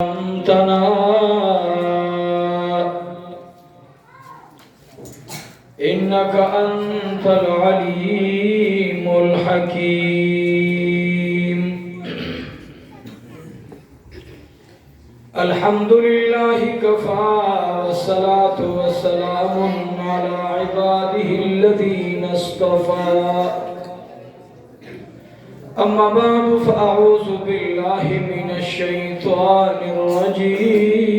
أنتنا إنك أنت العليم الحكيم. الحمد لله كفى والصلاة والسلام على عباده الذين اصطفى. أما بعد فأعوذ بالله من الشيطان الرجيم.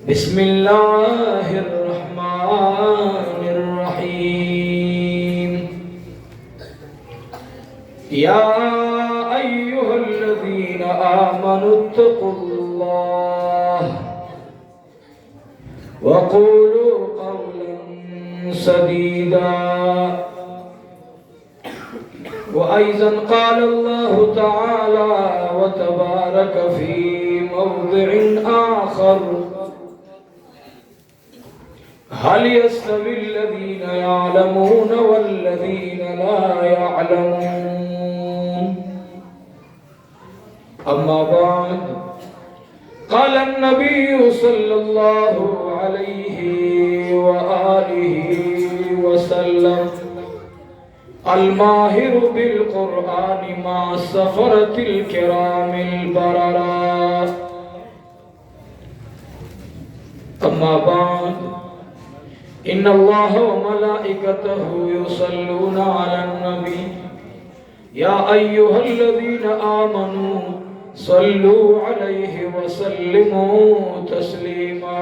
بسم الله الرحمن الرحيم. يا أيها الذين آمنوا اتقوا الله وقولوا قولا سديدا. وأيضا قال الله تعالى وتبارك في موضع آخر: هل يستوي الذين يعلمون والذين لا يعلمون؟ أما بعد، قال النبي صلى الله عليه وآله وسلم: الماهر بالقرآن مع السفرة الكرام البررة. أما بعد، إن الله وملائكته يصلون على النبي يا أيها الذين آمنوا صلوا عليه وسلموا تسليما.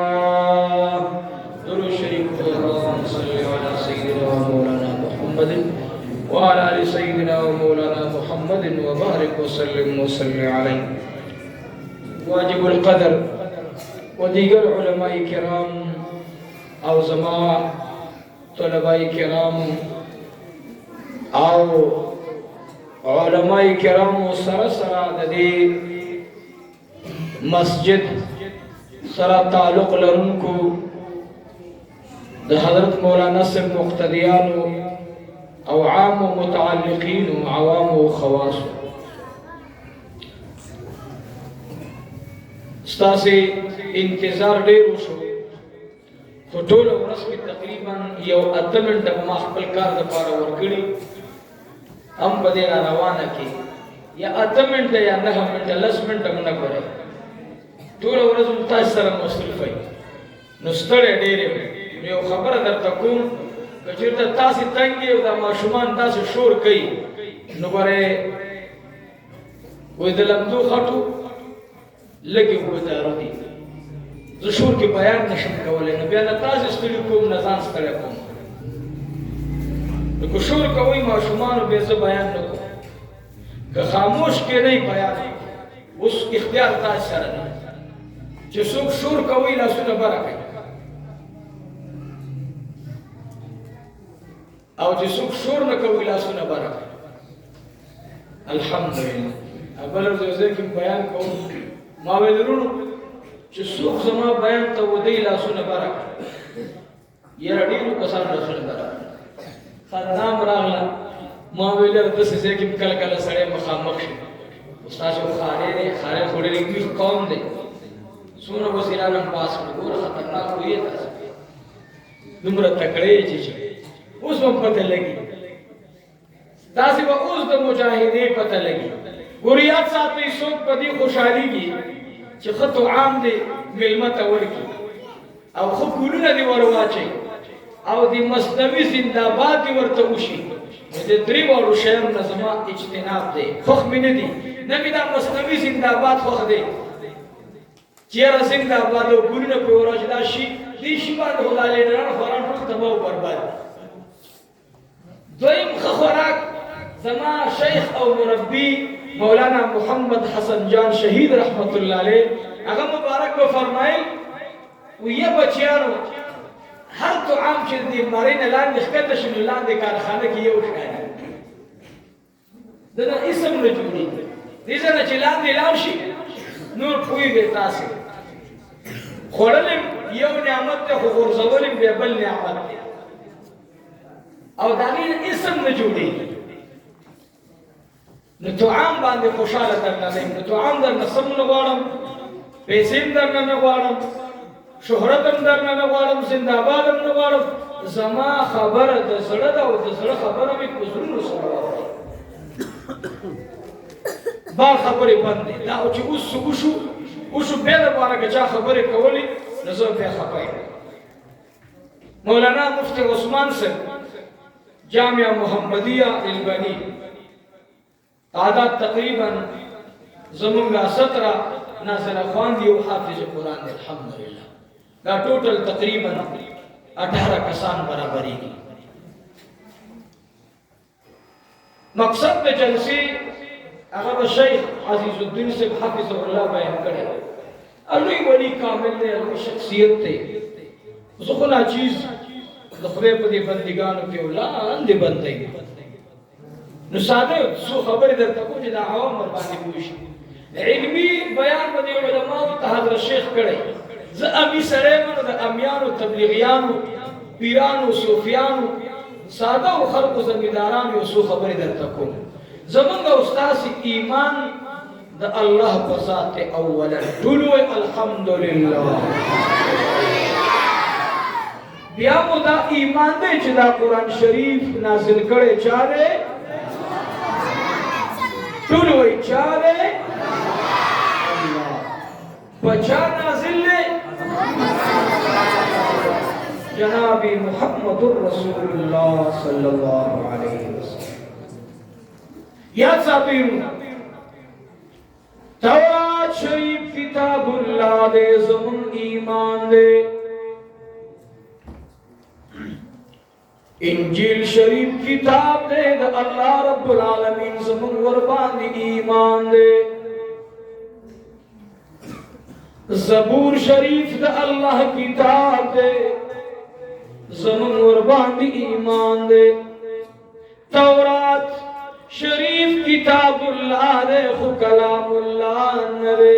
درود شريف. اللهم صل على سيدنا ومولانا محمد وعلى آل سيدنا ومولانا محمد وبارك وسلم عليه. واجب القدر وديگر علماء کرام او زما طلباء کرام او علماء کرام سره سره د دې مسجد سره تعلق لرونکو د حضرت مولانا صاحب مقتدیانو او عام و متعلقین و عوام و خواص. ستاسې انتظار ډېر وشو، خو ټوله ورځ کې تقریبا یو 8 منټه ما خپل کار دپاره ورکړي، هم په دې را روانه کې یا 8 منټه یا 9 منټه 10 منټه مو نه کوئ، ټوله ورځ مو تاسو سره مصروف وئ. نو ستړی ډېر یم. یو خبره درته کوم، که چېرته تاسې تنګ یې او دا ماشومان تاسې شور کوي، نو ګورئ وایي د لمدو خټو لږې اوبه تیاره دي، زه شور کې بیان نشم کولی، نو بیا نه تاسې ستړي کوم نه ځان ستړی کوم. نو که شور کوئ ماشومانو بیا زه بیان نه کوم، که خاموش کېنئ بیان اوس اختیار تاسې سره دی چې څوک شور کوئ لاسونه بره کوي او چې څوک شور نه کوي لاسونه بره کوي. الحمدلله. بله ورځ یو ځای کې بیان کوم، ما ویل وروڼو چې څوک زما بیان ته ودی لاسونه بره کړي، یاره ډېرو کسانو لاسونه بره کړي. خندام راغله، ما ویل یاره داسې ځای کې کله کله سړی مخامخ شي. ستاسو خارې دی، خارې خو ډېر ویښ قوم دی، څومره وزیران هم پاس کړي، ګوره خطرناک خو یې تاسو دومره تکړه یې چې اوس هم پته لګي، تاسې به اوس د مجاهدې پته لګي. ګورې یاد ساتئ، څوک په دې خوشحالېږي چې ښه طعام دې مېلمه ته ورکړي او ښه ګلونه دې ور واچوي او د مثنوي زنده‌باد دې ورته وشي، نو د درې واړو شیانو نه زما اجتناب دی. خوښ مې نه دي، نه مې دا مثنوي زنده‌باد خوښ دی چې یاره زنده‌باد او ګلونه پرې ور واچوي، دا شي دې شي باندې خو دا لیډران خوران ټول تباه او برباد. دویم ښه خوراک زما شیخ او مربی مولانا محمد حسن جان شهید رحمت الله علیه هغه مبارک به فرمایل ویه بچیانو هر طعام چې د مارۍ نه لاندې ښکته شي نو لاندې کارخانه کې یو شی د نه اسم نه جوړېږي، دې ځای نه چې لاندې لاړ شي نور پوهېږئ تاسې خوړل یو نعمت دی خو غورځول بیا بل نعمت دی. او دا غیر اسم نه جوړي. نو تو عام باندې خوشاله درنه نه نو تو عام درنه سم نه غواړم پیسې درنه نه غواړم شهرت هم درنه نه غواړم زنده‌باد هم نه غواړم زما خبره د زړه ده او د زړه خبره مې په زړونو سره واورئ بار خبرې بندې دا چې اوس وشو بیا دپاره که چا خبرې کولې نو زه بیا خفه یم مولانا مفتی عثمان صاحب جامعه محمدیه البنی تعداد تقریبا زمونږ 17 ناظر خواندي او حافظ قرآن دی الحمدلله دا ټوټل تقریبا 18 کسان برابرېږي مقصد د جلسې هغه شیخ عزیز الدین صاحب حفظه الله بیان کړی لوی ولی کامل دی لوی شخصیت دی زه خو ناچیز د خدای په دې بندګانو کې ولاندې بندۍ نو ساده څو خبرې درته کوم چې د عوام باندې پوه شي علمي بیان به د علماو ته حضرت شیخ کړی زه امي سړی یم د امیانو تبلیغیانو پیرانو صوفیانو ساده او خلقو زمیندارانو یو څو خبرې درته کوم زمونږ استاد ایمان د الله په ذات اولا ټول الحمدلله بیا مو دا ایمان دی چې دا قرآن شریف نازل کړی چا دی ټول وایي چا دی بچا نازل دی جناب محمد رسول الله صلی الله علیه وسلم یاد ساتئ تورات شریف کتاب اللہ دے زمون ایمان دے انجیل شریف کتاب دے دا اللہ رب العالمین زمون وربان ایمان دے زبور شریف دا اللہ کتاب دے زمون وربان ایمان دے تورات شریف کتاب اللہ دے خو کلام اللہ نرے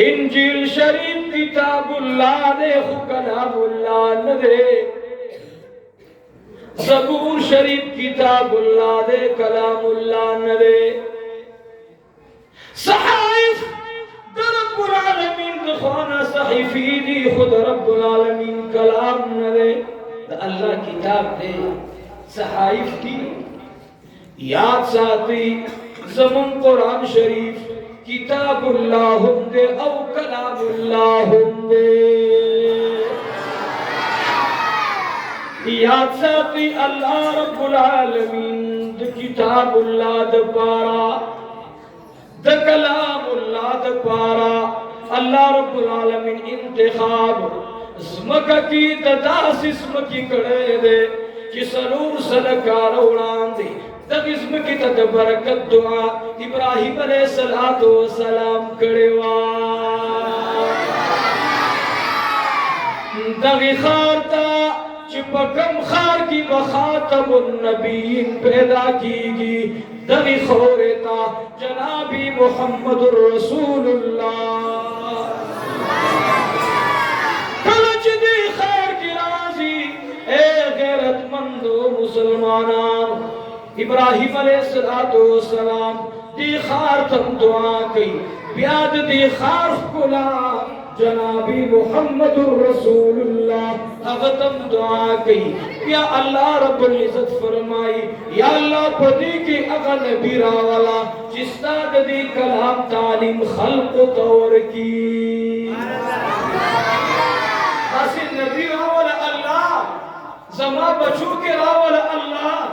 انجیل شریف کتاب اللہ دے خو کلام اللہ نرے زبور شریف کتاب اللہ دے کلام اللہ نرے صحائف در رب العالمین دخوانا صحیفی دی خود رب العالمین کلام نرے دا اللہ کتاب دے صحائف کی یاد ساتھی زمن قرآن شریف کتاب اللہ دے او کلام اللہ دے یاد ساتھی اللہ رب العالمین دے کتاب اللہ دے پارا دے کلام اللہ دے پارا اللہ رب العالمین انتخاب زمکہ کی دداس اسمکی کڑے دے کہ سرور صدقار اولان دی دقسم کی تد برکت دعا ابراہیم علیہ السلام کڑے دغی خارتا چپکم خار کی بخاتم النبیین پیدا کی گی دغی خورتا جنابی محمد رسول اللہ کلچ دی خیر کی رازی اے غیرت مندو مسلمانان ابراہیم علیہ السلام دی خار تم دعا کی بیاد دی خار کلا جنابی محمد رسول اللہ اغتم دعا کی یا اللہ رب العزت فرمائی یا اللہ پدی کی اغا نبی راولا جستاد دی کلام تعلیم خلق طور کی حاصل نبی راولا اللہ زما بچو کے راولا اللہ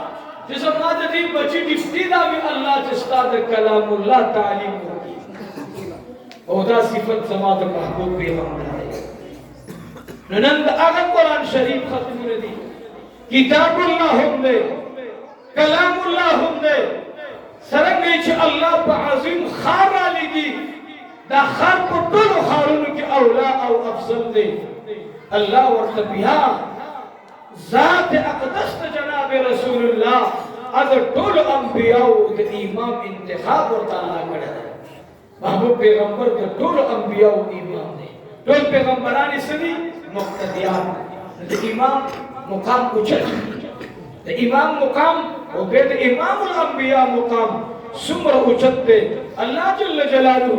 جس ماں دی بچی ڈفتی دا بھی اللہ جستاد کلام اللہ تعلیم ہوگی او دا صفت زما دا محبوب پیغمبر ہے ننند آگا قرآن شریف ختم ردی کتاب اللہ ہم دے کلام اللہ ہم دے سرنگی چھ اللہ پا عظیم خار آلی دی دا خار پا دلو خارونو کی اولا او افضل دے اللہ ورطبیہا ذات اقدس جناب رسول اللہ اگر طول انبیاء دا امام انتخاب ورطا اللہ کڑا ہے محبوب پیغمبر دا طول انبیاء امام دے طول پیغمبرانی سنی مقتدیان دا امام مقام اچھل دا امام مقام वो कहते इमामुल अंबिया मुकाम सुमर उचते अल्लाह जल्ल जलालहू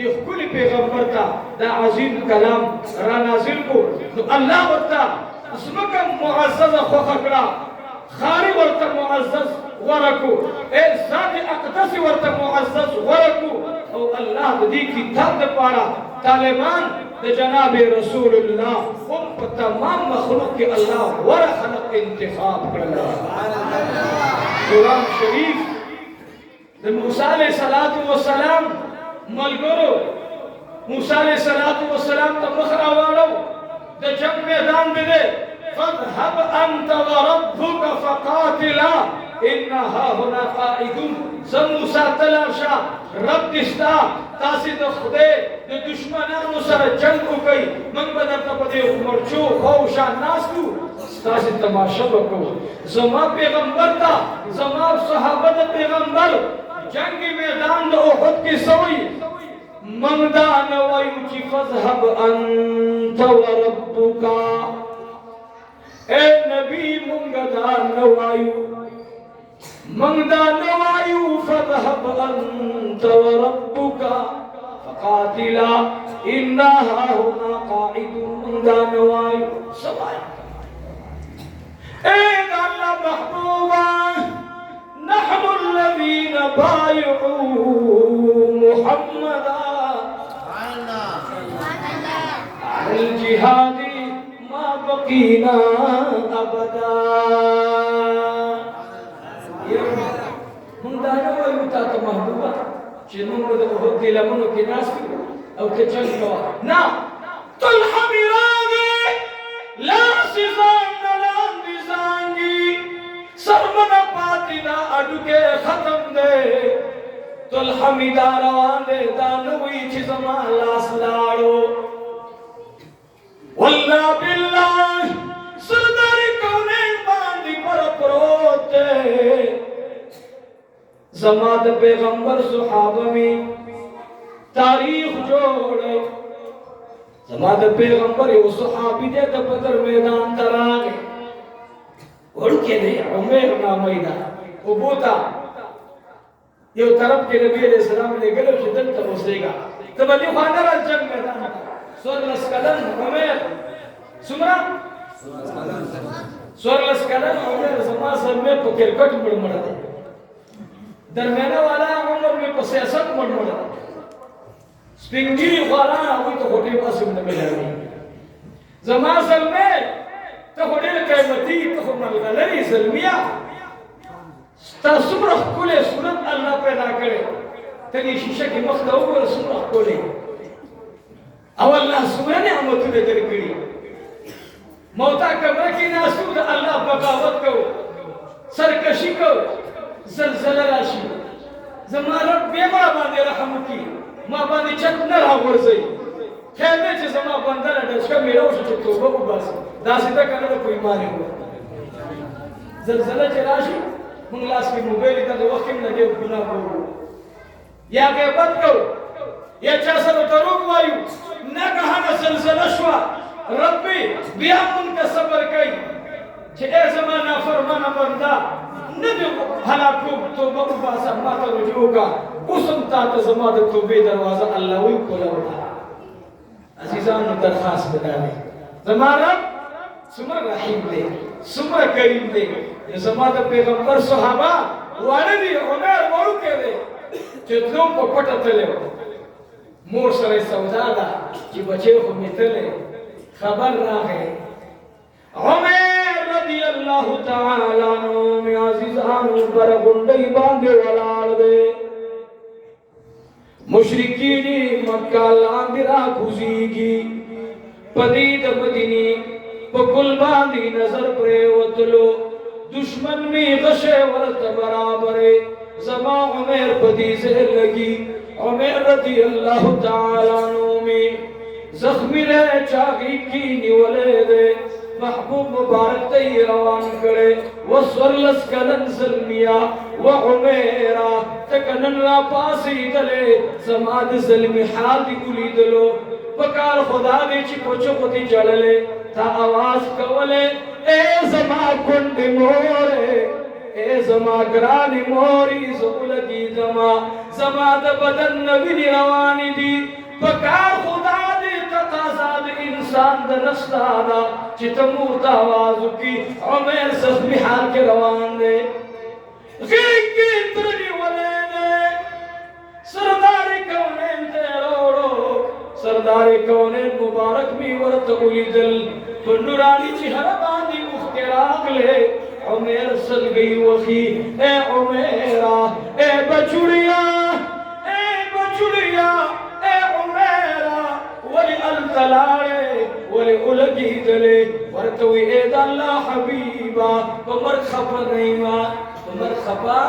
ये कुल पैगंबर था दा अजीम कलाम रा नाजिल को तो अल्लाह वरता उसमें का मुअज़्ज़ज़ खुखकड़ा खारी वरता मुअज़्ज़ज़ वरकू ए ज़ात अक़दस वरता मुअज़्ज़ज़ वरकू और अल्लाह दी किताब दे पारा तालिबान दे जनाब रसूलुल्लाह उम तमाम मखलूक के अल्लाह वर खलक इंतखाब करला कुरान शरीफ दे मूसा अलैहि सलातु व सलाम मलगरो मूसा अलैहि सलातु व सलाम त मखरा वालो दे जंग मैदान दे फذهب انت وربك فقاتلا इन्ना हाहुना काइदुन सब मूसा तलाशा रब दिस्ता तासी तो खुदे जो दुश्मनानों सर जंग को गई मन बदर तपदे मरचो खौशा नासू तासी तमाशा बको जमा पैगंबर था जमा सहाबा पैगंबर जंग मैदान दो उहद की सोई मंगदा नवायु की फذهب अंत व ए नबी मंगदा नवायु मंगदा नवायु फذهب अंत व फकातिला इन्ना हाहुना काइदुन मंगदा नवायु सवाय ए अल्लाह महबूबा नहनु الذين بايعوا محمدا على الجهاد ما بقينا ابدا منگانا ويوتا تمحبوبا چنون بده بہت دل منو کی ناس او کے چنگ کوا نا طلحہ میراغی لا سزان نلان دیزانگی سرمنا پاتینا اڈو کے ختم دے طلحہ میداروان دے دانوی چی زمان لاس لاڑو واللہ باللہ سرداری کونین باندی پر پروتے زماد پیغمبر صحابہ میں تاریخ جوڑے زماد پیغمبر وہ صحابی دے تا بدر میدان تراغے اڑکے دے عمیر نامیدہ ابوتا یہ طرف کے نبی علیہ السلام نے گلو شدن تا مسلے گا تب علی خوانا را جنگ میدان سور لسکلن عمیر سمرا سور لسکلن عمیر زمان سر میں پکرکٹ مڑ مڑ دے درمیانه والا عمر میں په سیاست مړ سپینګي غواړه او ته هټي پاسه نه ملایي زما زلمه ته هټي قیمتي ته ملګری زلمیا تاسو پر کوله صورت الله پیدا کړي ته دې شیشه کې مخ ته وګوره صورت کوله او الله سبحانه نعمتونه درکړي موتا کمره کې ناسو د الله بغاوت کو سرکشي کو زلزلہ راشی زمان رب بے ما باندے رحم کی ما باندے چک نہ رہا ورزی خیمے چھ زمان باندے ڈشکا میرا وشو چھ توبہ کو باس داسی تا کرنے کوئی مانے ہوا زلزلہ چھ راشی منگلاس کی موبیلی تا دو وقت لگے گناہ کو یا غیبت کو یا چاسا دو تروک وایو نہ کہانا زلزلہ شوا ربی بیا من کا صبر کئی چھ اے زمانہ فرمانا بندہ نبی حلاکو توبہ باسا ماتا رجوع کا قسم تاتا زمان توبہ دروازہ اللہ وی کھولا اٹھا عزیزان نے درخواست بتا دے زمان رب سمر رحیم دے سمر کریم دے یہ زمان پیغمبر صحابہ واردی عمر وارو کے دے چتلوں کو پٹا تلے مور سر سودا دا چی بچے کو میتلے خبر راگے عمر رضی اللہ تعالی عنہ میں عزیزان پر گنڈی باندے ولال دے مشرکین مکہ لاندرا کھوزیگی پدید مدینی پکل باندی نظر پرے وطلو دشمن میں غشے ورت برابرے زمان عمر پدی زہر لگی عمر رضی اللہ تعالی عنہ میں زخمی رہ چاگی کی نیولے دے محبوب مبارک تی روان کرے وصور لسکنن ظلمیا وعمیرہ تکنن را پاسی دلے زماد ظلمی حال دی گلی دلو بکار خدا دی چی پوچو پتی جڑلے تا آواز کولے اے زما کنڈ مورے ए زما ګرانې مورې زولګي زما د بدن نوینې روانې دي پکار خدا دې تقاضا د انسان د نفس دا چې ته مور ته आवाज وکړي عمر زخمي حال کې روان دی غېږ کې ترنې ولې دی سردار کونین ته راوړو سردار کونین مبارک می ورته ولیدل په نوراني چهره باندې اوښکې راغلې عمر سل گئی وخی اے عمیرہ اے بچڑیا اے عمیرہ ولی التلاڑے ولی الگی دلے ورطوی اے دا اللہ حبیبہ کمر خفا نیما کمر خفا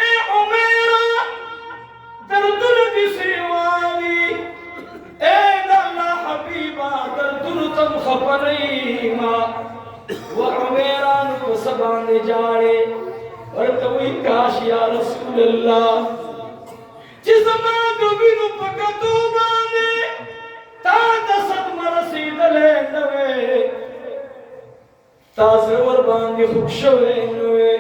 اے عمیرہ دردن دی سیوانی اے دا اللہ حبیبہ دردن تم خفا نیما وعمیران کو سبان جاڑے ورطوی کاش یا رسول اللہ چی زمان دوبینو پکتو بانے تا دست مرسید لے نوے تا زرور باندی خوکشوے نوے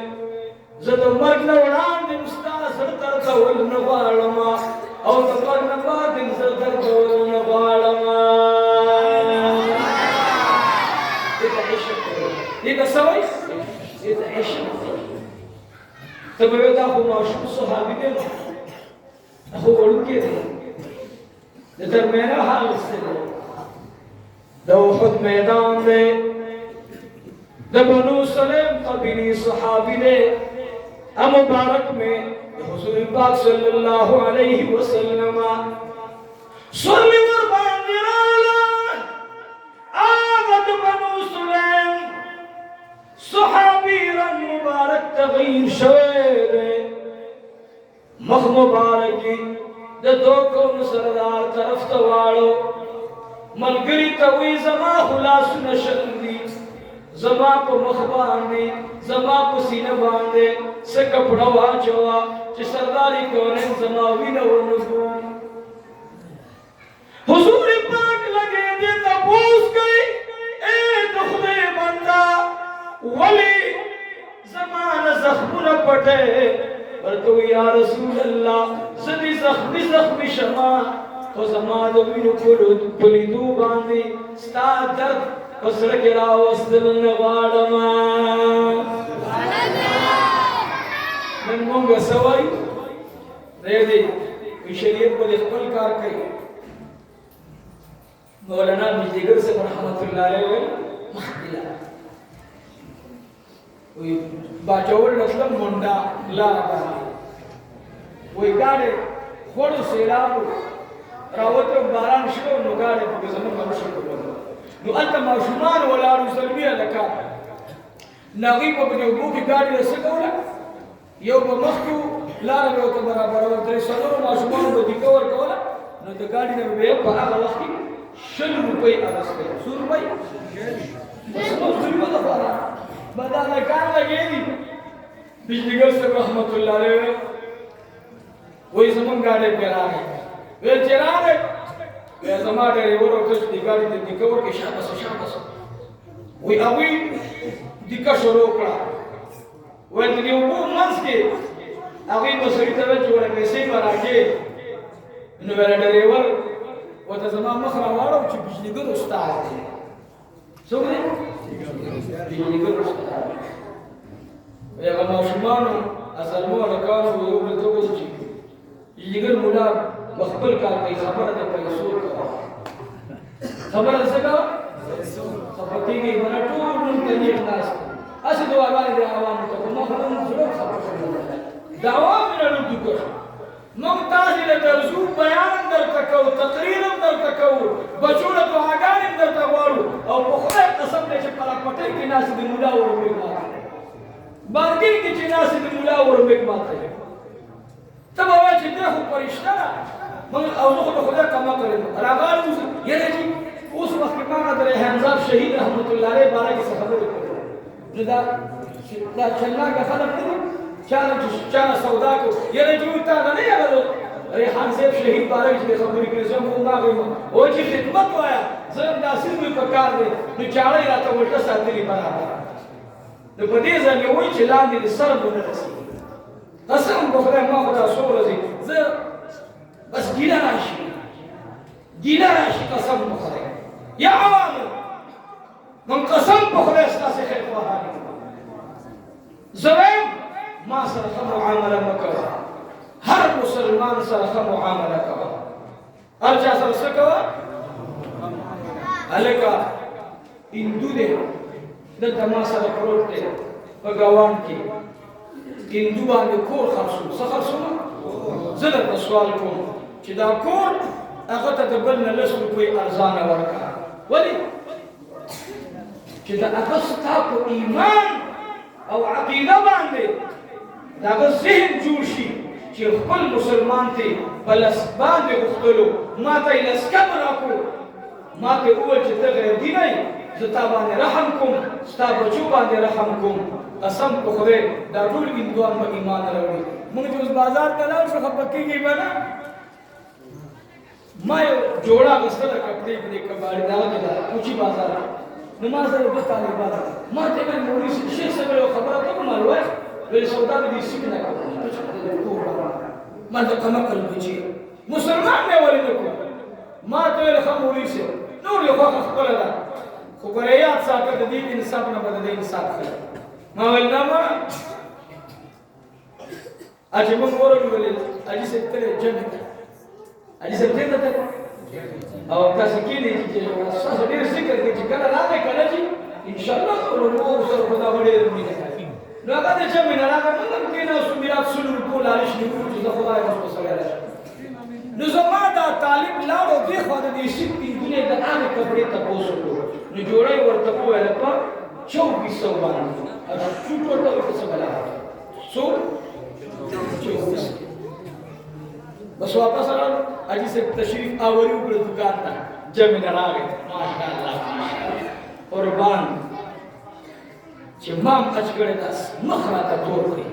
زد مرگ نوڑان دی مستاثر ترکول نوالما او تمرگ نباد انزر ترکول نوالما دیتا سوئی دیتا عشق تب ویدا خو معشوق صحابی دے خو بڑو کے دے در میرا حال سے دے دو خود میدان دے دے بنو سلیم قبیلی صحابی دے مبارک میں حضور پاک صلی اللہ علیہ وسلم صلی وربان دیرالا آغد بنو سلیم صحابی رنگ مبارک تغییر شوید مخ مبارکی دے دو کون سردار طرف توارو ملگری توی زما خلاص نشندی زما کو مخ باندی زما کو سینہ باندے سے کپڑا واچوا چی سرداری کونین زما وینو نگو حضور پاک لگے دیتا پوس گئی اے دخلے بندہ ولی زمان زخم نہ پٹے ورتو یا رسول اللہ زدی زخمی شما تو زمان دوینو پلی دو باندی ستا درد پسر گرا وستل نوارما من مونگا سوائی دے دی کوئی شریعت کو اخبر کار کئی مولانا بجدگر سے رحمت اللہ علیہ محدلہ وی باچاول نسلم منڈا لا وی گاڑے خوڑ سیلابو راوتو باران شلو نو گاڑے پکے زمان مروشن کو بندو نو انتا معشومان والارو سلمیہ لکا ناغی پا بنیو بو کی گاڑی رسکولا یو پا مخیو لارا بیوتا برابر ورطری سنور معشومان با دیکور کولا نو تا گاڑی نو بیو پا آغا وقتی 100 روپئی آرستے 100 روپئی بس موزوی با دفارا بدا نکان لگے دی بجدگر سے رحمت اللہ علیہ وہی زمان گاڑے پر آگئے ویل چرانے ویل زمان ڈریور اور کچھ دی گاڑی دی دیکور کے شابس وی اوی دیکا شروع کرا ویل دی اوپو منس کے اوی بسری طبع چوڑے پیسے پر آگئے انہو ویل ڈریور ویل زمان مخرا وارو چی بجدگر استا آگئے سوک دے بجدگر استا آگئے ویل موشمانو ازلمو لکانو ویوبل تو بس چی بجدگر مولا مخبر کا کئی خبر دے پیسو کا خبر سے کا خبرتی گئی بنا ٹور من تنیق ناس اسی دعا بانی دے عوام تو مخبرن ضرور خبر دعوا من الردو کر ممتازی لترزو بیان در تکو تقریرم در تکو بچولت و آگانم در تقوارو او بخواه قسم لے چھ پلا پتر کی ناسی دی مولا ورمک ماتا بارگیر کی چھ ناسی دی مولا ورمک ماتا تب آوے چھ دیکھو پرشتہ مگر اوزو خود خدا کما کرے راغار موسیٰ یہ رہی اس وقت کی مانا در حمزاب شہید رحمت اللہ علیہ بارہ کی صحبہ کرے جدا چلنا کا خلق نہیں چانا سودا کو یہ رہی جو اتنا نہیں اگر ریحان صاحب شهید بارک چې خبرې کړې زه هم ما غوښتم او چې خدمت وایا زه هم داسې مې په کار دی نو چاړه راته ورته ساتلي برابر نو په دې ځای مې وایي چې لاندې د سر ونه رسېږي قسم په خدای ما خدا څو ورځې زه بس ګیله راشي قسم په خدای یا عوامو من قسم په خدای ستاسې خیر خواهان زویم ما سره ښه معامله مه کوه هر مسلمان سره ښه معامله کوه هر چا سره څه کوه هلکه هندو دی دلته ما سره پروت دی په ګاونډ کې هندو باندې کور خرڅوم څه خرڅوم زه درته سوال کوم چې دا کور هغه ته د بل نه لس روپۍ ارزانه ورکړه ولې چې د هغه ستا په ایمان او عقیده باندې د هغه ذهن جوړ شي چې خپل مسلمان ته په لس باندې غوښتلو ما ته یې لس کم راکړو ما ته وویل چې ته غیردي نه یې زه تا باندې رحم کوم ستا بچو باندې رحم کوم قسم په خدای دا ټول هندوان به ایمان راوړي موږ چې اوس بازار ته لاړ شو خفه کېږي به نه ما یو جوړه اخیستله کپړې په دې کباړي دغه کې ده کوچي بازار نو ما سره دوه طالبان ما ته ویل مولوي شیخ صاحب یو خبره ته کومه وایي ویل سودا به دې سیک نه کوم ما ته کمکل بچي مسلمان مې ولې نه کوم ما ته ویل ښه مولوي صاحب نور یو خوښه خپله ده خو ګوره یاد ساته د دې انصاف نه به د دې انصاف ښه ما ویل نه ما چې موږ ورغلو حاجي صاحب ته جمع حاجي صاحب ته ته او تاسو کې دي چې تاسو ډېر ذکر کوي چې کله راغی کله چې ان شاء الله ورو سره په دا وړي مینه نو هغه چې مینه راغی موږ کې نه سمیرات سلو په لارښ نیو چې خدای مو سره راځي نو زما دا طالب لاړو دی خو د دې شي په دنیا د هغه کپړې ته پوسو نو جوړای ورته وویل په 2400 باندې او څو ټوټه څه بلا څو 24 بس واپس راغلو حاجي صاحب تشریف آوری وکړ دکان ته جمع نه راغی ماشاءالله قربان چې مام اچ کړی داس مخ راته تور کړی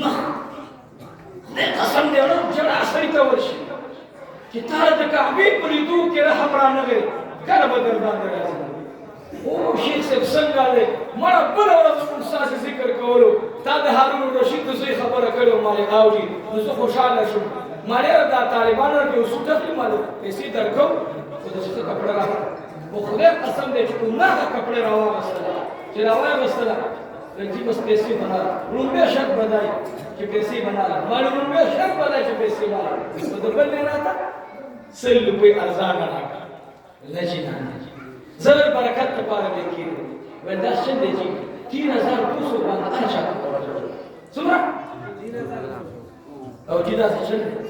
مخ دې قسم دې ورو جړه سړی ته ورشي چې تا د کعبې په لیدو کې رحم را نه غي کله به در باندې راځي او شیخ صاحب څنګه دی مړه بله ورځ موږ ستاسې ذکر کولو تا د هارون الرشید د زوی خبره کړې وه مالې اوري نو زه خوشحاله شوم مالې دا طالبانو کې یو سوټ اخلي مالې پیسې درکوم خو د څه کپړه راغله خو خدای قسم دی چې هماغه کپړې راواغېستله چې راواغېستله رنجي بس پیسې بناله رومبې شک بدای چې پیسې بناله مالې رومبې شک بدای چې پیسې بناله خو د بل نه راته 100 روپۍ ارزانه راکړه لجې نه زر برکت لپاره به کېږي وایي دا څه دی چې 3200 باندې هر چا ته ورکړل څومره او چې دا څه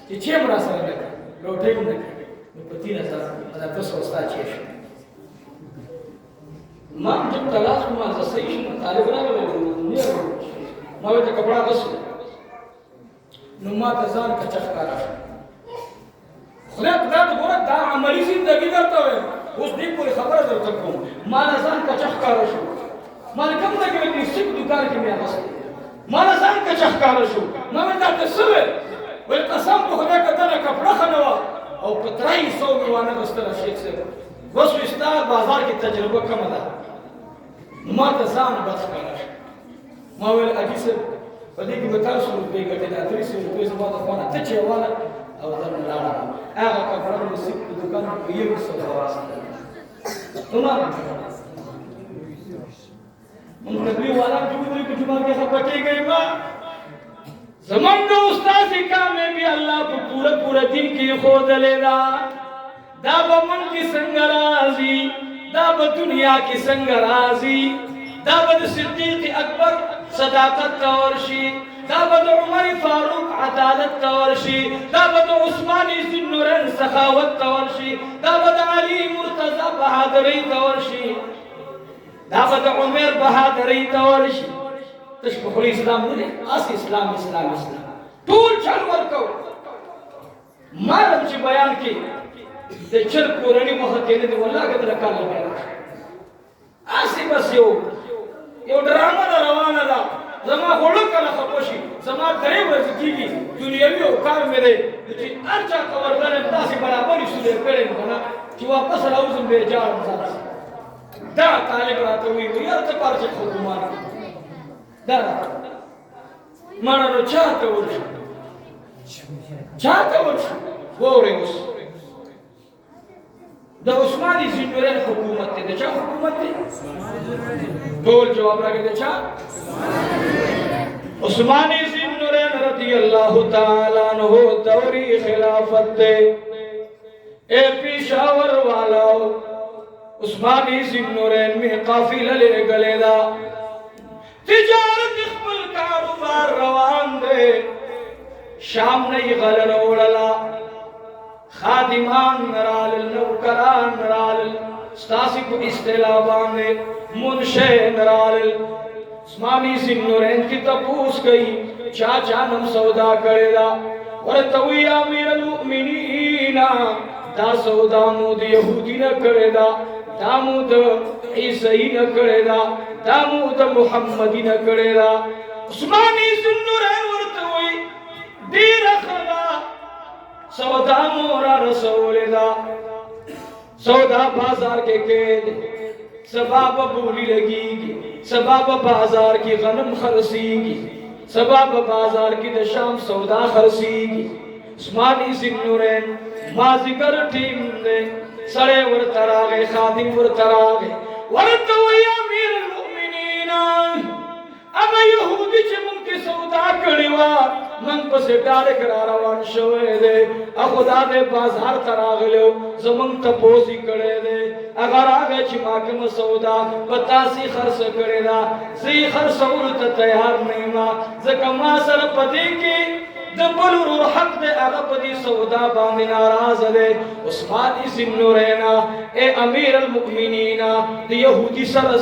چې چې مرا سره نه روټۍ نه نو په 3000 دا تاسو ستا چې شي ما جب تلاش ما صحیح شو طالب راغلی نه ما ته کپڑا غسل نو ما ته ځان کچخ کارا خدای دا ګوره دا عملی زندگی درته وي اوس دې پورې خبره درته کوم ما نه ځان کچخ کارا شو ما کوم دا کې دې سیک دکان کې مې اغست ما نه ځان کچخ کارا شو ما مې دا څه وې قسم په خدای کته کپڑا خنوا او په 300 مې وانه غستله شیخ صاحب بس وستا بازار کې تجربه کم ده ما ته ځان بس کارا ما ویل اجي صاحب په دې کې به تاسو روپۍ ګټې دا 300 روپۍ زما د خوانه ته چې واله او در نه لاړه هغه کپڑا مې سیک دکان په یو څه واسطه نو ما تبلیغ والا جمهوری کو جمعہ کے سب بچے گئے ماں زمان کا استاذ کام میں بھی اللہ کو پورا دن کی خود لینا دابا من کی سنگرازی دابا دنیا کی سنگرازی دابا صدیق اکبر صداقت تورشی دابا عمر فاروق عدالت تورشی دابا عثمان ذوالنورین سخاوت تورشی دابا علی مرتضی بہادری تورشی دعوت عمر بہادری تورشی تشبه الاسلام نه اس اسلام ټول چل ورکو مالم چې بیان کې د چر کورنی مخه کې نه والله کتل کاله اس بس یو ډرامه روانه ده زما خړو کله خپشي زما درې ورځې کیږي دنیوي او کار مې دی چې ارچا کوردل تاسو برابر شو دې کړې کنه چې واپس راوځم به جام ځات دا طالب راته وی یو ته پارچه حکومت دا مانه نو چاته ورشي ووري اوس د عثماني زنورین حکومت دی د چا حکومت دی ټول جواب راکړي د چا عثماني زنورین رضی الله تعالی عنہ دوری خلافت دی اے پیشاور والاو عثماني زنورین میں قافلہ لے گلے دا تجارت خپل کاروبار روان دے شام نہیں غلر اوڑلا خادمان نرال نوکران نرال ستاسی کو استعلابان دے منشے نرال عثماني زنورین کی تپوس گئی چاچا نم سودا کرے دا ورطوی امیر المؤمنین دا سودا مود یہودی نہ کرے دا دامود عیسائی نہ کرے دا دامود محمدی نہ کرے دا عثماني زنورین ورطوی دیر خدا سودا مورا رسول دا سودا بازار کے قید سباب بولی لگی گی سباب بازار کی غنم خرسی گی سباب بازار کی دشام سودا خرسی گی عثماني زنورین مازگر ٹیم دے سڑے ورطراغے خادم ورطراغے ورطوی امیر المؤمنین اما یہودی چھ من کی سودا کڑیوا من پس ڈارے کرا روان شوئے دے خدا دے بازار تراغلو زمن تپوسی کڑے دے اگر آگے چھ ماکم سودا بتاسی خرس کڑے دا زی خرس اولتا تیار نیما زکا ما سر پدی کی دبلور حق دے اگر پدی سودا باندی ناراض دے عثماني زنورین اے امیر المؤمنین دی یہودی سر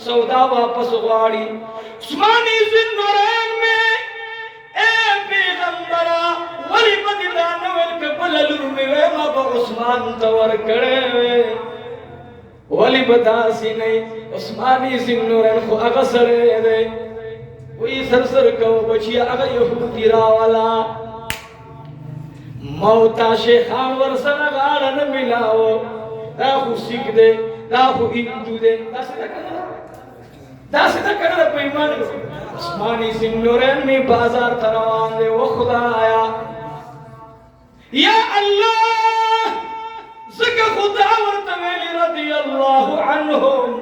سودا واپس غاڑی عثماني زنورین میں اے پیغمبرہ ولی بدلانوال کبل لرمی ویما با عثمان تور کڑے وے ولی بداسی نہیں عثماني زنورین خو اغسرے دے وی سرسر کو بچی اغا یہودی راوالا موتا شیخان ورسن غارن ملاو دا خو سکھ دے دا خو ہندو دے دا سیدہ کرنا پیمان عثماني زنورین میں بازار تروان دے وہ خدا آیا یا اللہ زکا خدا ورطویلی رضی اللہ عنہم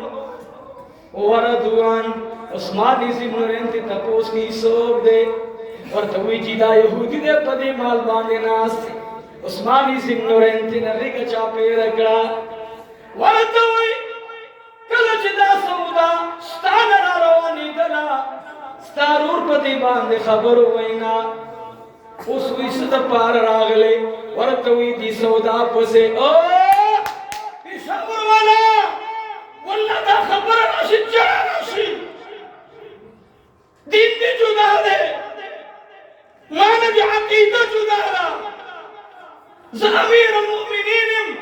وردوان عثماني زنورین تی تپوس کی سوک دے ورطوی جیدہ یہودی دے پدی مال باندے ناس تی عثماني زنورین تی نری کا چاپے رکڑا ورطوی کلچ دا سودا ستان را روانی دلا ستارور پدی باندے خبر وینا اس ویسد پار راغلے ورطوی دی سودا پسے او پیشاور والا واللہ دا خبر راشد جڑا راشد دین دی جدا دے مانا دی عقیدہ جدا دا امیر المؤمنین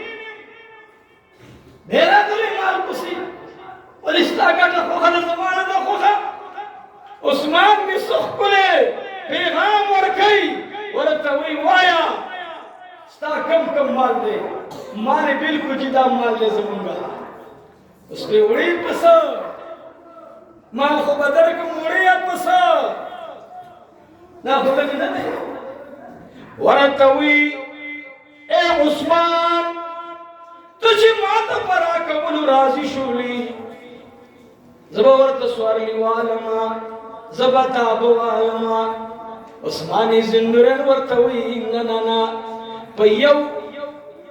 میرا دلی مال کسی ورشتہ کا خوخہ دا زمانہ دا خوخہ عثمان میں سخ کلے پیغام ورکی ورطوی وایا ستا کم کم مال دے مانے بالکل جدا مال دے زمانگا اس پہ اڑی پسا مال خو بدر کم اڑی پسا نا خود جدا دے ورطوی اے عثمان تجھے ماتا پر آکمل راضی شولی زبورت سوارلی والما زبتاب والما عثماني زنورین ورطوی انگنانا پیو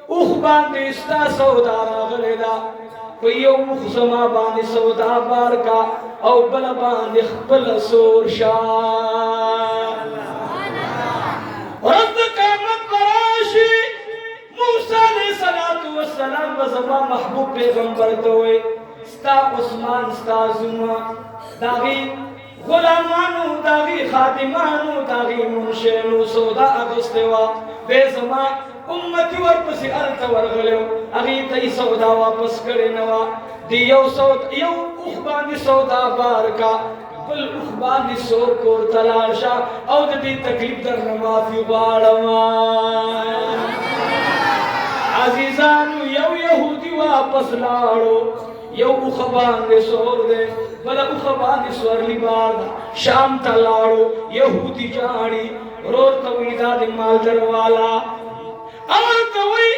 اوخ باندے استا سودا راغلے دا پیو اوخ زما باندے سودا بارکا او بلا باندے خبل سور شاہ رد قیمت براشی موسیٰ علیہ السلام و زما محبوب پیغمبر دوئے ستا عثمان ستا زما داغی غلامانو داغی خادمانو داغی منشینو سودا اگستوا بے زما امتی ورپسی علتا ورغلیو اگی تی سودا واپس کرے نوا دی یو اخبانی سودا بارکا خپل اخبار سور کور تلاشا او د دې تکلیف در معافي غواړم عزیزانو یو يهودي واپس لاړو یو خبان دې سور دې بل خبان دې سورلی بار شام ته لاړو يهودي جاړي رور تویدا دې مال دروالا امر کوي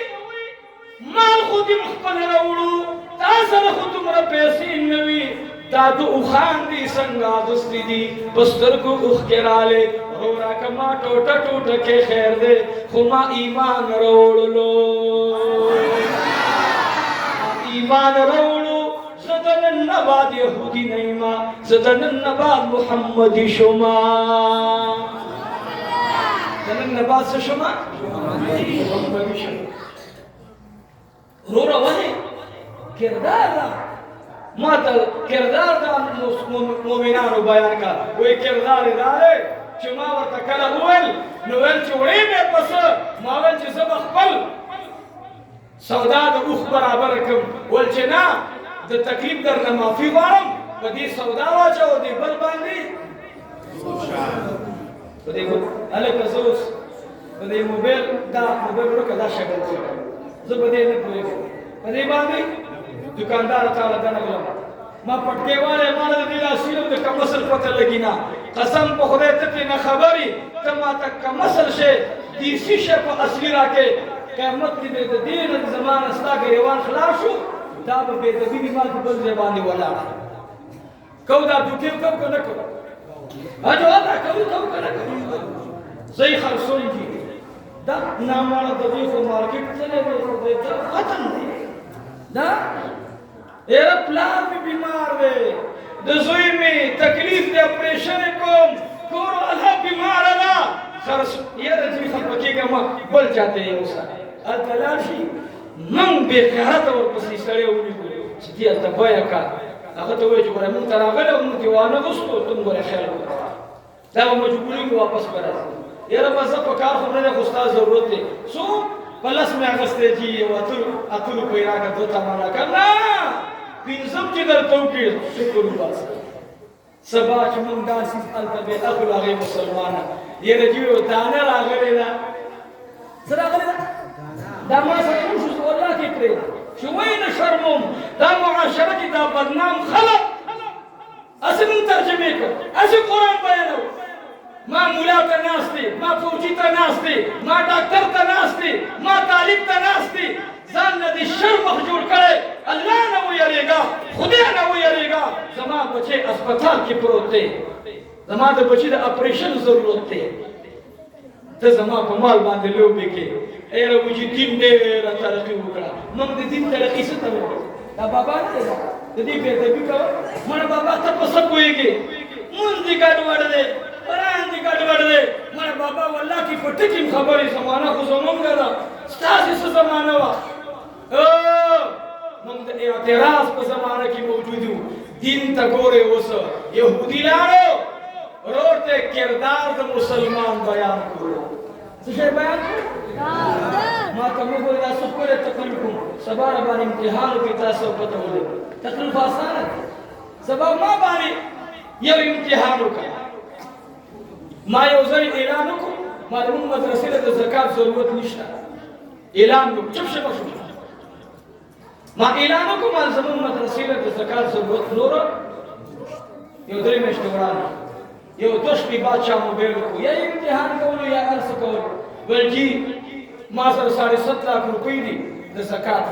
مال خو دې خپل راوړو تاسو خو تمره پیسې نوي دادو خان دي څنګه دوستي دي بستر کو اوخ کراله رورا کما ټوټه ټوټه کې خیر دې خو ما ایمان راوړلو ایمان راوړو زدن نباد يهودي نيما زدن نباد محمدي شما زدن نباد شما محمدي شما رورا ونه کردار ما ته کردار د مؤمنانو بیان کا وې کردار دار چې ما ورته کله وویل نو ول چې وړې مې پس ما ول چې زه خپل سودا د اوخ برابر کوم ول چې نه د تکلیف درنه معافي غواړم په دې سودا واچو دې بل باندې په دې الکه زوس په دې موبایل ورکه دا شګل زه په دې نه پوهېږم په دې باندې دکاندار تعالی دنه غلم ما پټکي والے مال دې لا سیلم د کمسل پته لګینا قسم په خدای ته نه خبري کما تک کمسل شه دې شیشه په اصلي راکې قیامت دې د دین زمانه ستا غریوان خلاص شو دا به د دې مال په بل زبانه ولاړ کو دا دوکې کو کنه کو اجو دا کو کنه کو صحیح خرصون کی دا ناماله د دې په مارکیټ ته نه دی ختم دی دا ایرا پلان بھی بیمار دے دزوئی میں تکلیف دے اپریشن کوم کورو اللہ بیمار اللہ خرس یہ رجوی خلپکی کا ماں بل جاتے ہیں اسا التلاشی من بے خیرات اور پسی سڑے ہوئی کو چیتی التبایا کا اگر تو وہ جو گرے من تراغل اور من دیوانا گستو تم گرے خیر ہو تا وہ مجبوری کو واپس برا یہ رب ازا پکار خبرنے خستا ضرورت ہے سو پلس میں اگستے جی اتلو کوئی راکا دوتا مانا کرنا پینزم چی در توکی شکر باس سبا چی من داسی التبی اخل آغی مسلمانا یہ رجیو دانا راغلی دا سر آغلی دا دا ما سکوشو سو اللہ کی کرے شوین شرمم دا معاشرتی دا بدنام خلق اسی من ترجمے کر اسی قرآن بیانو ما مولا ته ناشتي ما فوجي ته ناشتي ما ډاکټر ته ناشتي ما طالب ته ناشتي ځان له دې شر مخ جوړ کړي الله نه ویریږي خدای نه ویریږي زما بچي هسپتال کې پروت دی زما د بچي د اپریشن ضرورت دی ته زما په مال باندې لوبې کې ایره وجې دین ډېر ترقي وکړه موږ د دین ترقي څه ته وایو دا بابا نه دی د دې به دې کوه مړ بابا ته په څه پوهېږي مونږ دې ګډ وړ دی قرآن دی گڑ بڑ دے مانا بابا واللہ کی پٹکیم خبری زمانہ خو زمان گا ستاسی سے زمانہ وا من دا اعتراض پا زمانہ کی موجود ہوں دین تا گورے ہوسا یہودی لارو روتے کردار دا مسلمان بیان کرو سشے بیان کرو ما کمو گوئی دا سب کرے تقریب کن سبا ربان امتحان کی تاسو پتا ہو لے تقریب آسان ہے سبا ما بانی یہ امتحانو کا ما یوزری اعلان کو معلوم مدرسې له زکات ضرورت نشته اعلان کو چپ شپ شو ما اعلان کو معلوم مدرسې له زکات ضرورت نور یو درې میاشتې وړاندې یو دوش په بادشاہ موبایل کو یا امتحان کولو یا ارس کولو ولجی ما سره 7.5 लाख روپۍ دي د زکات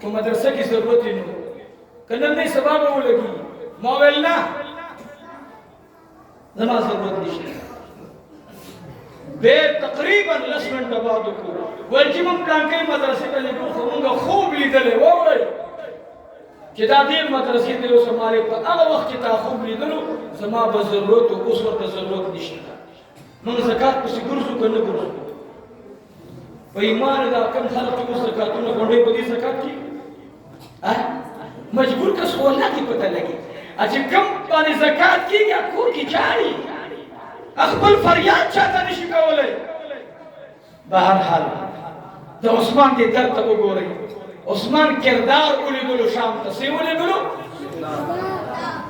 په مدرسې کې ضرورت نه کنه نه سبب ولګي موبایل نه زما ضرورت نشته بے تقریبا 10 منټه بعد کو ولجی من پلان کې مدرسې ته لیکو خو موږ خوب لیدلې وره چې دا دې مدرسې ته اوس مالې په هغه وخت کې تا خوب لیدلو زما به ضرورت او اوس ورته ضرورت نشته موږ زکات په ګرځو کنه ګرځو په ایمان دا کم خلک چې زکاتونه غونډې په دې زکات کې مجبور کس والله کی پتہ لگی اچھا کم باندې زکات کیږي کور کی چاري خپل فریاد چاته نشي کولای بهر حال د عثمان دې درته وګورئ عثمان کردار ولیدلو شام ته سی ولیدلو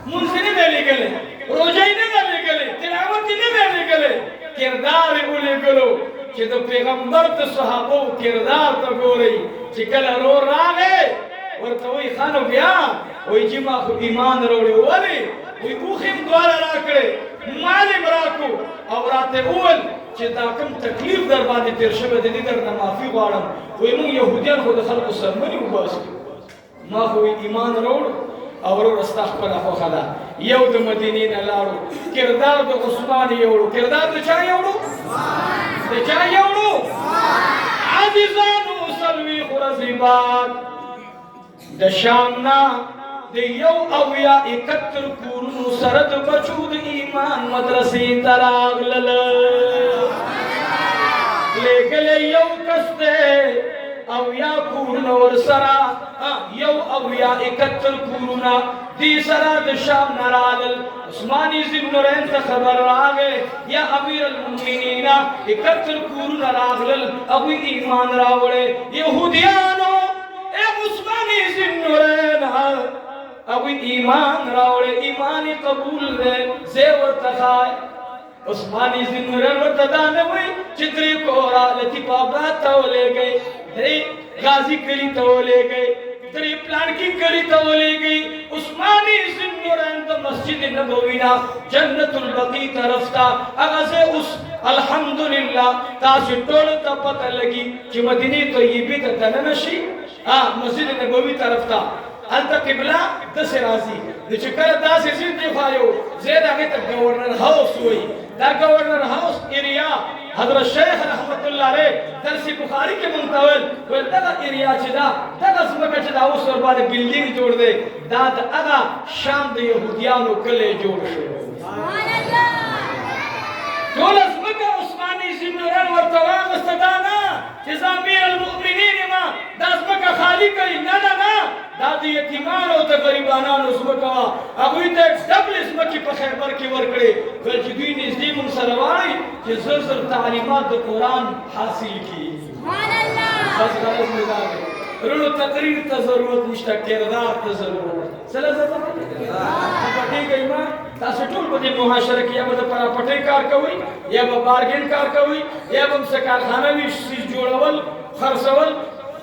مونږ نه لګلې روزه نه لګلې تلاوت نه لګلې کردار یې ولګلو چې د پیغمبر د صحابو کردار ته ګوري چې کله راغې ورته وی خانو بیا وی چې ما خو ایمان وروړي ولی وی اوخم دواړه راکړې مال راکو او راته اول چې دا کوم تکلیف در باندې تیر شوی د دې درنه معافي غواړم وی موږ يهوديان خو د خلکو سرمنې وباسو ما خو ایمان وروړ او ورور استغفر خوخه ده یو د مدینې نه لاړو کردار د عثمان یوړو کردار د چا یوړو د چا یوړو عزیزانو سلوی خرزیبات د شامنا د یو او یا 71 کورونو سره د بچو د ایمان مدرسې ته راغلل لګل یو کسته او یا کورونه ورسره یو او یا 71 کورونه دې سره د شام نه راغلل عثماني ذوالنورین ته خبر راغی یا امیر المؤمنین 71 کورونه راغلل او ایمان راوړې يهوديانو اے عثماني ذوالنورین او ایمان راوړې ایمان قبول دې زه ورته خای عثماني ذوالنورین ورته دا نه وای چې درې کورا لطیف آباد ته ولېږي درې غازی کلی ته ولېږي درې پلان کې کلی ته ولېږي عثماني ذوالنورین د مسجد نبوي نه جنت البقیع طرف ته هغه زه اوس الحمدلله تاسو ټول ته پته لګي چې مدینه طیبه ته دننه شي مسجد نبوي طرف ته انت قبله د سرازي د چې کله تاسو زین دی خایو زید هغه ته گورنر هاوس وای دا گورنر هاوس ایریا حضرت شیخ رحمت الله علیه درس بخاری کې منتول ول دا ایریا چې دا څنګه چې دا اوس ور باندې بلډینګ جوړ دی دا د هغه شام د يهوديانو کله جوړ شو سبحان الله ټول څنګه عثماني ذوالنورین ورته واغستدانا چې امیر المؤمنین ما دا څنګه خالی کوي نه دا د یتیمانو او د غریبانو څخه هغه ته ډبل څمکه په خیبر کې ورکړي ول چې دوی نږدې مون سره وایي چې زر تعلیمات د قران حاصل کړي سبحان الله بس غرض نه دا ورونو تقریر ته ضرورت نشته کردار ته ضرورت سره ضرورت پټي ګیما تاسو ټول په دې محاشره کې یا به پر پټي کار کوي یا به بارګین کار کوي یا به څه کارخانه وي جوړول خرڅول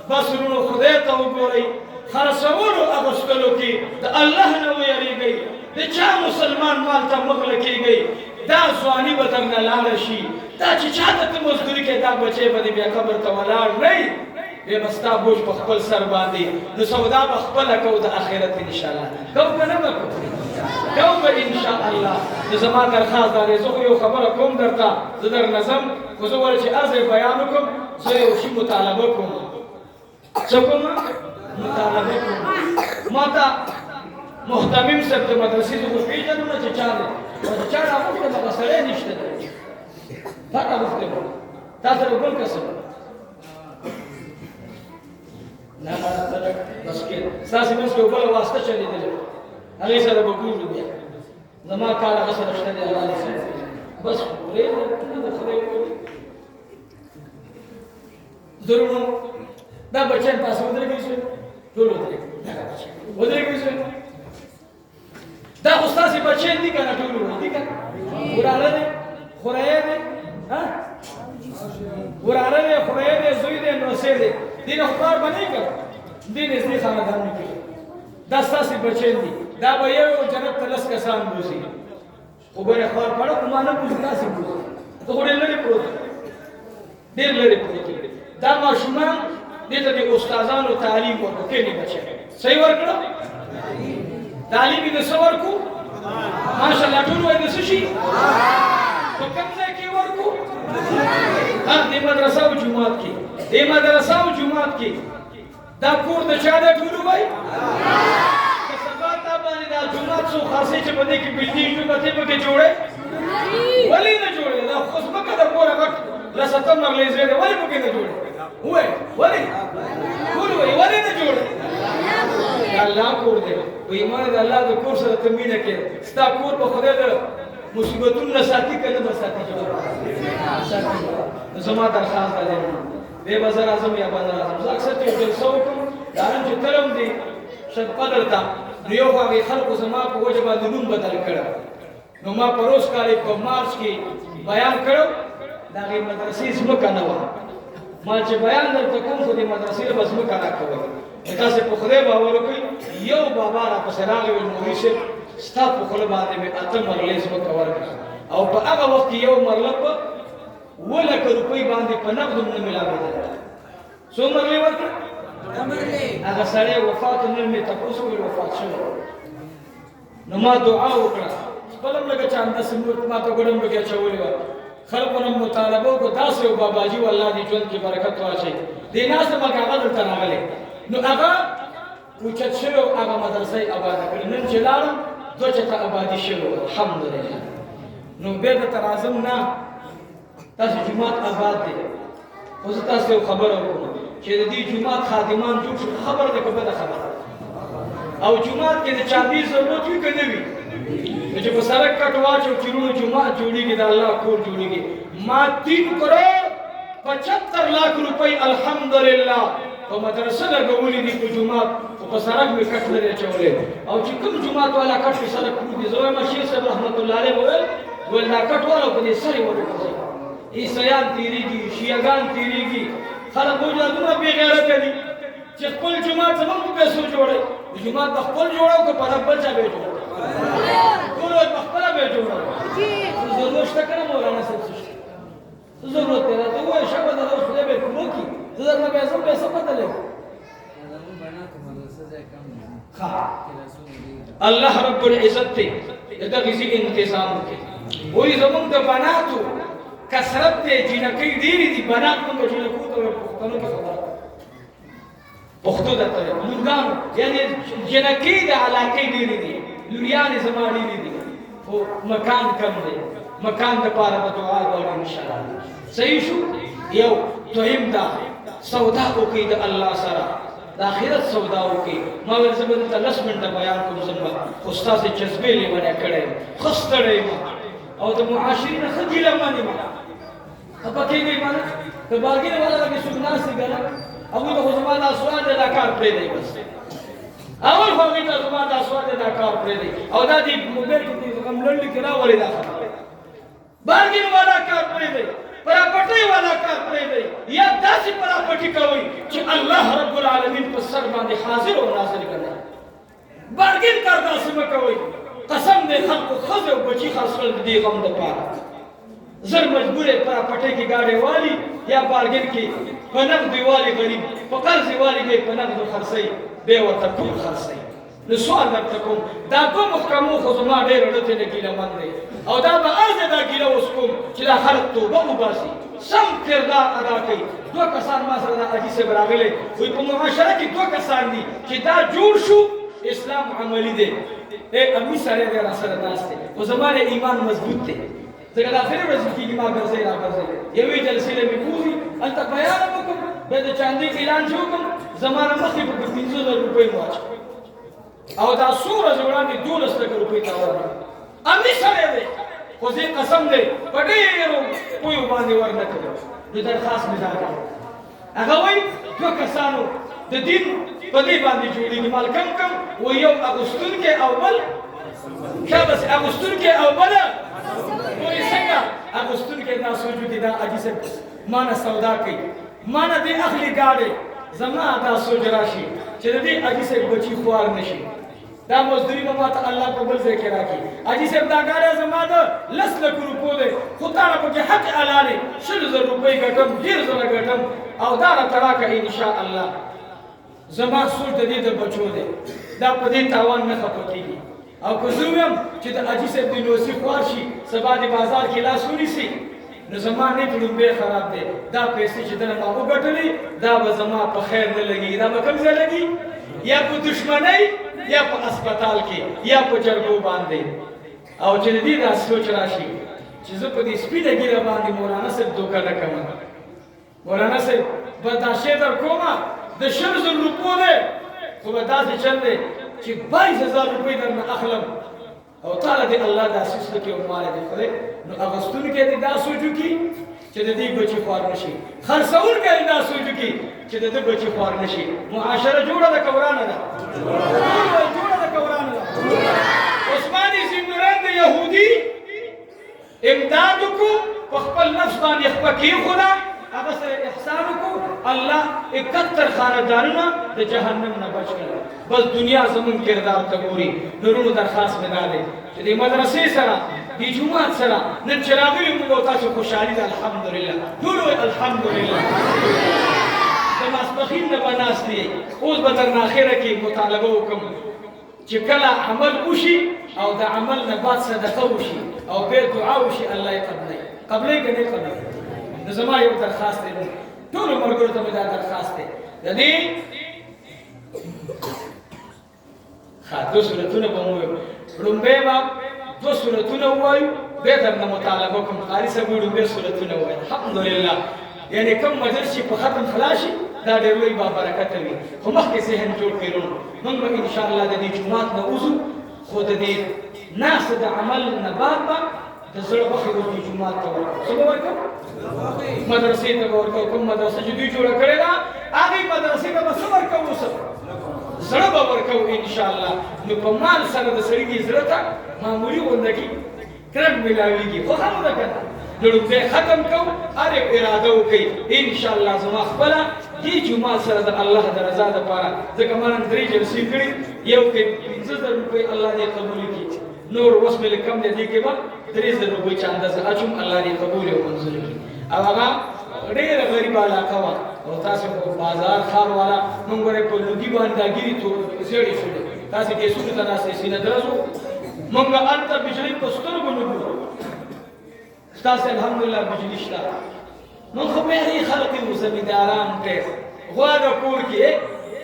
بس ورونو خدای ته وګورئ خرڅولو اغوستلو کې د الله نه ویریږئ د چا مسلمان مال ته مغله کېږئ دا ځواني به درنه لاړه شي دا چې چاته ته مزدوري کې دا بچی به دې بیا قبر ته ولاړ نه بیا به ستا بوج په خپل سر باندې نو سودا به خپله کوو د آخرت انشاءالله کوو که نه به کوو به انشاءالله نو زما درخواست دا دی زه خو یو خبره کوم درته زه در نظم خو زه وایي چې هر ځای بیان وکړم زه یو شي مطالبه کوم څه کوم مطالبه کوم ما ته محتمم صاحب د مدرسې زه خو پېژنم نه چې چا دی چې چا راغوښته دغه سړی نشته دی تا راغوښتی تا سره بل کس نه بس کې ستاسې منځ کې یو بله واسطه چلېدلې هغې سره به ګورو بیا زما کار هغه سره شته دی الله دې بس پرېږده د خدای وکړي ضرورو دا بچیان تاسو ودرېږئ شوي ټول ودرېږئ شوي دا خو ستاسې بچیان دي که نه ټول دي که وراره دی خوریی دی وراره دی خوریی دی زوی دی نوسی دی دې نه خو کار به نه یې کړ دې نږدې خاندان نه کوي دا ستاسې بچیان دي دا به یو جنت ته 10 کسان بوځي خو به یې خوار پړه خو ما نه بوځي تاسې بوځي ته خو ډېر لرې پروت ډېر لرې پروت دا ماشومان دې ته د استادانو تعلیم ورکړو کې نه بچي صحیح ورکړو تعلیم دې څه ورکو ماشاءالله ټول وایي د څه شي په کوم ځای کې ورکو دې مدرسه او جومات کې دې مدرسه او جومات کې دا کور د چا دی ټول وایي که سبا تا باندې دا جومات څو خاصې چې په دې کې بلډینګ جوړه ته پکې جوړه ولې نه جوړه دا خو ځمکه د کوره غټ لسته مرلې زه دې ولې پکې نه جوړه وای ولې ولې نه جوړه الله کور دی په ایمان د الله د کور سره ته مینه کې ستا کور په خدای د مصیبتونو نه ساتي که نه به ساتي ساتي نو زما درخواست دا دی دی به زه راځم یا به نه راځم زه اکثر چې جلسه وکړم دا نن چې تلم دی شب قدر ته نو یو خو هغې خلکو زما په وجه باندې نوم بدل کړی نو ما پروس کال په مارچ کې بیان کړو دا غي مدرسې زمکه نه و ما چې بیان درته کوم خو دې مدرسې بس مکه راکوي تاسو په خدای باور وکړئ یو بابا را پسې راغی مولوي صاحب ستا په خپل باندې مې اته مرلې زمکه ورکړه او په هغه وخت کې یو مرله په 1,00,000 روپۍ باندې په نقد نه ملاوېدل څو مرلې ورکړه هغه سړی وفات نن مې تاسو ویل وفات شو نو ما دعا وکړه خپل لږه چاندا سموت ما ته ګډم لګیا چولې و خلکو مطالبه کو داسې او باباجي والله دې ژوند کې برکت واچي دې ناس ما هغه درته راغلي نو هغه اوچت شو هغه مدرسې آباد کړل نن چې لاړم دوه چته آبادی شو الحمدلله نو به د ترازم نه تاسو جماعت آباد دي اوس تاسو خبره وکړه چې د دې جماعت خادمان جوړ شو خبر ده کومه خبره او جماعت کې د چابي ضرورت وي کنه وي چې په سړک کټوا چې چیرونو جماعت جوړیږي د الله کور جوړیږي ما 3 کروڑ 75 लाख روپۍ الحمدلله په مدرسه لګولې دي په جماعت په سړک مې کټ لري چولې او چې کوم جماعت والا کټ په سړک کې زوی ما شیخ صاحب رحمت الله علیه وویل لا کټ والا په دې سړی ورکړي عیسایان تیریږي شیعاګان تیریږي خلک وجدونه بے غیرت دي چې خپل جماعت زموږ په پیسو جوړي جماعت د خپل جوړو کو په خپل چا به جوړو ټول په خپل به جوړو ضرورت شته کنه مولانا صاحب ضرورت دی ته وای شپه د اوس له به کوم کی زړه نه به سم پیسې بدلې الله رب العزت ته دغه شي انتظام کوي وای زمونږ د بناتو کثرت ته جنکی ډیری دي بنات موږ جنکو ته پښتنو کې خبره پښتو دته لورګان یعنی جنکی د علاقې ډیری دي لوریان زمانی دي او مکان کم دی مکان د پاره د دعا غواړم ان شاء الله صحیح شو یو دویم دا سودا وکي د الله سره د اخرت سودا وکي ما ول زبر ته لس منټه بیان کوم زما استاد جذبه لیونه کړي خستړې او د معاشرین خجله باندې ما پکې نه باندې د باګین والا کې سګناسي ګره او د زمانہ سواد د کار پرې دی بس اول خو دې ته زمانہ سواد د کار پرې دی او دا دې موبایل کې کوم لړل کې راوړی دا باګین والا کار پرې دی پراپټي والا کار پرې دی یا داسې پراپټي کوي چې الله رب العالمین په سر باندې حاضر او ناظر کړي باګین کار داسې کوي قسم دې خلق خزه او بچي خاصل دې غم د پاره زر مجبور پراپټي کې گاډي والی یا باګین کې پنځ دیوالي غریب په قرض والی به پنځ خرڅي به ورته ټول خرڅي نو سوال درته کوم دا کوم محکمو خو زما ډېر ورته نه ګیله من دی او دا به ارزه دا ګیله اوس کوم چې دا خلک توبه وباسي سم کردار ادا کوي دوه کسان ما سره د حاجي صاحب راغلي وایي په معاشره کې دوه کسان دي چې دا جوړ شو اسلام عملی دی امي سره دی را سره ناست دی او زما ایمان مضبوط دی ځکه دا فلم ورځ کې ما ګرځي را ګرځي یوې جلسې له مې پوزي انت بیان وکم به د چاندي اعلان شو کوم زمانه مخې په 500 روپۍ واچ او دا سوره وړاندې 12 روپۍ تا ورکړه امي سره دی خو دې قسم دی په ډېرو پویو باندې ورنکړو د درخواست مې راکړ هغه وایي دوه کسانو د دین په دې باندې جوړېږي مالکم کم و یو اغوستونکي او بل ښه بس اغوستونکي او بل وایي څنګه اغوستونکي دا سوچو دي دا حاجي صاحب مانه سودا کوي مانه دې اخلي ګاډي زما دا سوچ راشي چې دې حاجي صاحب بچي خوار نشي دا مزدوري به ماته الله په بل ځای کې راکړي حاجي صاحب دا ګاډی زما د 10 لک روپو دی خو تا نه پکې حق حلالې 100,000 روپۍ ګټم 1,000 ګټم او دا راته راکړه انشاء الله زما سوچ د دې د بچو دی دا په دې تاوان نه خفه کېږي او که زه ویم چې د حاجي صاحب د نوسي خوار شي سبا د بازار کې لاس ونیسي نو زما نیت لومبی خراب دی دا پیسې چې دنه ما وګټلې دا به زما په خیر نه لګي دا به کوم ځای لګي یا په دشمنۍ یا په هسپتال کې یا په جرګو باندې او چې دې دا سوچ راشي چې زه په دې سپینه ګیره باندې مولانا صاحب دوکه نه کوم مولانا صاحب برداشت در کومه د 100,000 روپو دی خو به داسې چل دی چې 22,000 روپۍ درنه اخلم او تعالی دې الله دا سیسته کې عمر دې خدای نو اغستون کې دې دا سوچو کې چې دې بچي خوار نشي خرڅون کې دا سوچو کې چې دې بچي خوار نشي معاشره جوړه د کورانه ده جوړه د کورانه ده عثماني زندوران دې يهودي امدادكو وخبل نفس بان يخبكي خدا اغس احسانكو الله اكتر خانداننا د جهنم نه بچ کړه بس دنیا زمون کردار ته ګوري نورو درخواست مې دادې چې د مدرسې سره د جمعات سره نن چراغلی موږ تاسو خوشالي ده الحمدلله ټول الحمدلله د ماسپخین نه بناستي اوس به تر اخره کې مطالبه وکم چې کله عمل وشي او د عمل نه بعد صدقه وشي او به دعا وشي الله یې قبلې کنه قبلې د زما یو درخواست دی ټول مرګرو ته دا درخواست دی د دې خاطر صورتونه به مو رومبه با دو صورتونه وایو به درنه مطالبه کوم قاری صاحب رومبه صورتونه وایي الحمدلله یعنی کوم مجلس چې په ختم خلاصي دا ډېر لوی با برکت وي خو مخکې ذهن جوړ کړو موږ به ان شاء الله د دې جمعات نه وځو خو د دې ناس د عمل نه بعد د زړه په خیر د جمعات ته ورکو څه ورکو مدرسې ته ورکو کوم مدرسې چې دوی جوړ کړې ده هغه مدرسې ته به څه ورکو زړه به ورکو ان شاء الله نو په مال سره د سړي کې زړه ته معمولی وندګي کرک ملاويږي خو هم ده کنه لړوبه ختم کو اره اراده وکي ان شاء الله زما خپل دې جمعه سره د الله د رضا لپاره ځکه مانن درې جلسې کړې یو کې 5000 روپۍ الله دې قبول کړي نور وس مې کم دې کې به 3000 روپۍ چاندازه اچوم الله دې قبول او منظور کړي او هغه ډېر غریب علاقه وا او تاسو په بازار خار والا موږ په لوګي باندې داګيري ته زیړې شوې تاسو کې څه ته ناسې سینه درځو موږ انت بجلی په سترګو نه ګورو تاسو الحمدلله بجلی شته نو خو به هي خلق زمینداران ته غواړو کور کې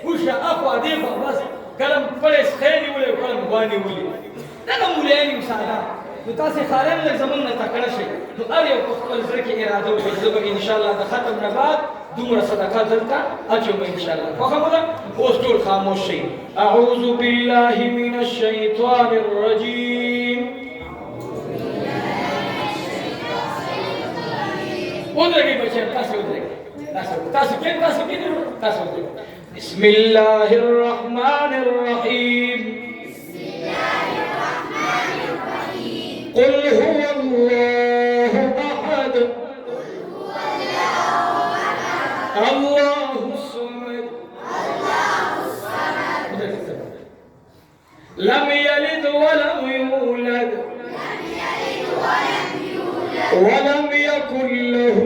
وشه اخوا دې په بس کلم پرس خېلی ولې کلم غواني ولې دا مولاني مساعده نو تاسو خارن له زمون نه تکړه شي نو ار یو خپل ځکه اراده وکړو ان شاء الله د ختم نه بعد دومره صدقه دلته اچو ان شاء الله خو خبره اوس ټول خاموش شي اعوذ بالله من الشیطان الرجیم ودرګي بچا تاسو ودرګي تاسو بسم الله الرحمن الرحيم قل هو الله أحد الله الصمد لم يلد ولم يولد ولم يكن له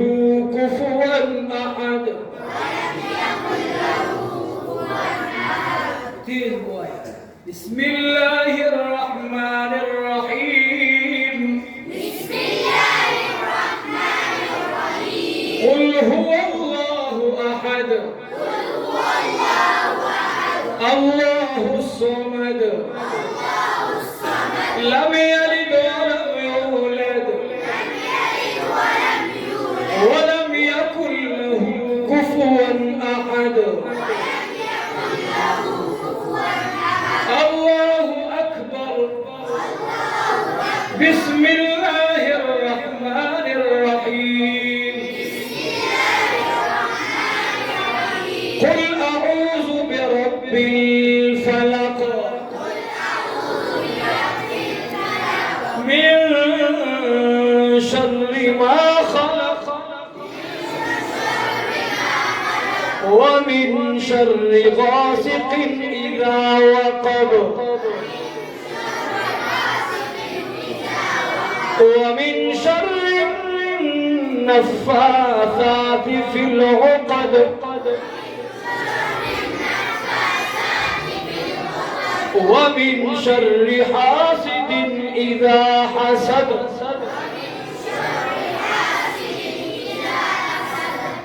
كفوا أحد بسم الله الرحمن الرحيم بسم الله الرحمن الرحيم قل هو الله أحد قل هو الله أحد الله الصمد الله الصمد لم يلد ولم يولد لم يلد ولم يولد ولم يكن له كفوا أحد الله أكبر بسم الله الرحمن الرحيم قل أعوذ برب الفلق من شر ما خلق ومن شر غاسق إذا وقب ومن شر النفاثات في العقد ومن شر حاسد إذا حسد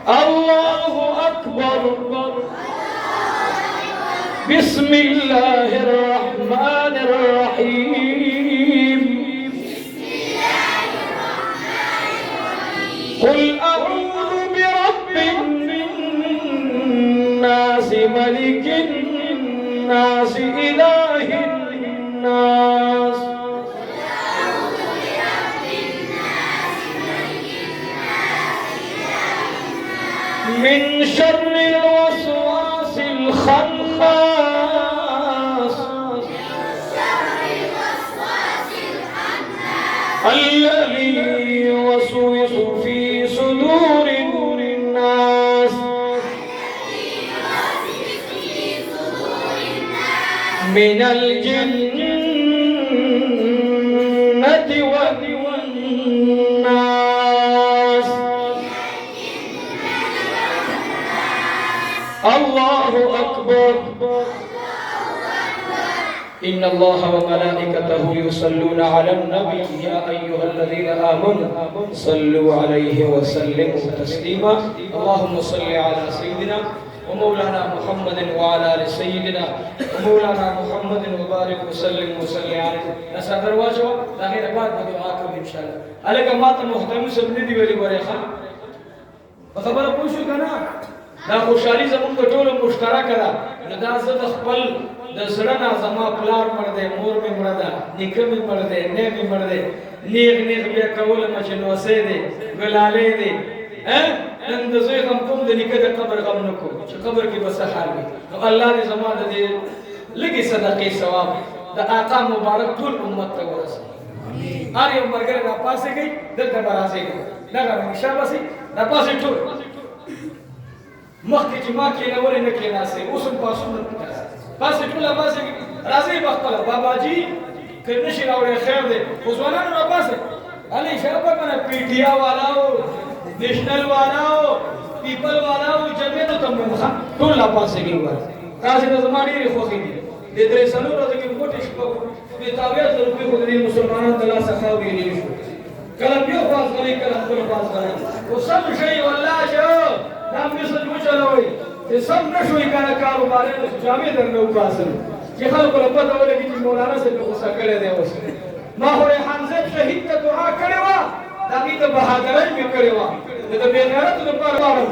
الله أكبر بسم الله الرحمن الرحيم قل أعوذ برب الناس ملك الناس إله الناس من شر الوسواس الخناس من الجنة والناس. الله أكبر. إن الله وملائكته يصلون على النبي يا أيها الذين آمنوا صلوا عليه وسلموا تسليما. اللهم صل على سيدنا ومولانا محمد وعلى آل سيدنا ومولانا محمد وبارك وسلم عليه. نسأل دروازه داخل بعد دعاءكم إن شاء الله. عليك ما تمحترم سبني دي ولي وريخا. خبر پوښو کنه دا خوشالي زموږ د ټولو مشترکه ده. نو دا زه د خپل د زړه نه زما پلار مړ دی، مور مې مړه ده، نیکه مې مړ دی، نه مې مړ دی، نیغ نیغ بیا کولم چې نوسې دی، ګلالې دی. نن د زوی غم کوم د نیکه د قبر غم نه کوم چې قبر کې به څه حال وي. نو الله دې زما د دې لږې صدقې ثواب د آقا مبارک ټول امت ته ورسوي. هر یو ملګری راپاڅېږئ دلته به راځئ، دغه همیشه بسئ راپاڅئ ټول. مخکې چې ما کېنولې نه کېناستئ، اوس هم پاڅون نه پکاست. پاڅئ ټول راپاڅئ، راځئ به خپله. باباجي که نه شي راوړی خیر دی، خو ځوانانو راپاڅئ. هلې شابه کنه پي ټي آ والاو، نیشنل والاو، پیپل والاو، جمعیتو ته مو ټول راپاڅېږئ. تاسې ته زما ډېرې خوښې دي. د درې څلور ورځو کې موټې شپه بې تاویز د روپۍ خو د دې مسلمانانو د لاسه خاورې لرې شو. کله بیا خواس غلی، کله خپل خواس غلی. خو سم شئ والله چې دا میسج وچلوئ چې سم نه شوئ کنه کاروبارونه جامې درنه وباسل چې خلکو له پته ولګي چې مولانا صاحب مې غوسه کړی دی. اوس ما خو ریحان صاحب شهید ته دعا کړې وه، د هغې ته بهادرۍ مې کړې وه، د د بېغیرتو دپاره غواړم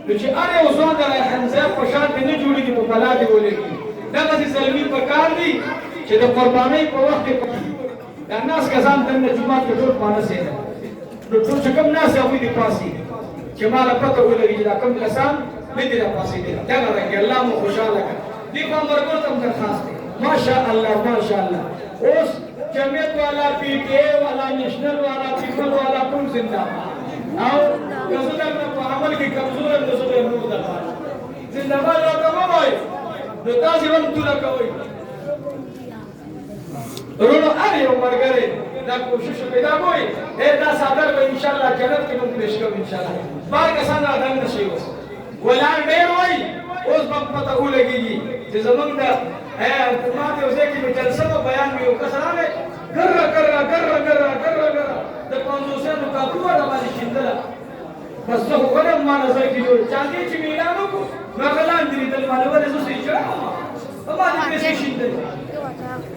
نو چې هر یو ځوان د ریحان صاحب په شان دې نه جوړېږي، په بلا دې ولګي. دغسې زلمي په کار دي چې د قربانۍ په وخت کې دا ناس کسان دننه جومات کې ټول پانسېدل، نو ټول چې کوم ناس هغوی دې پاسي چې ما له پته ولګي چې دا کوم کسان نه دي راپاسېدلي. دغه رنګې الله مو خوشحاله کړه. دې خوا ملګرو ته هم درخواست دی، ماشاءالله ماشاءالله. اوس جمعیت والا، پي ټي اے والا، نیشنل والا، پیپل والا ټول زنده باد. او که زه درنه په عمل کې کمزور یم نو زه به یې نور دربار زنده باد راته ووایي، نو تاسې هم توره کوئ. ورونو هر یو ملګری دا کوشش پیدا کوئ دا څادر به انشاءالله جنت کې موږ پېښ کوو انشاءالله. بار کسان رادننه شي. اوس ولاړ ډېر وایي، اوس به پته ولګېږي چې زموږ د ما ته یو ځای کې مې جلسه وه، بیان مې یو کس راغی، ګره ګره ګره ګره ګره ګره د پنځوسیانو کاپي وه راباندې شیندله. بس زه خو غلم ما نظر کې جوړ چاندې چې مې اعلان وکړو نو هغه لاندې لیدل ما له ولې زه سې اجرا وم په ما دې پیسې شیندلې،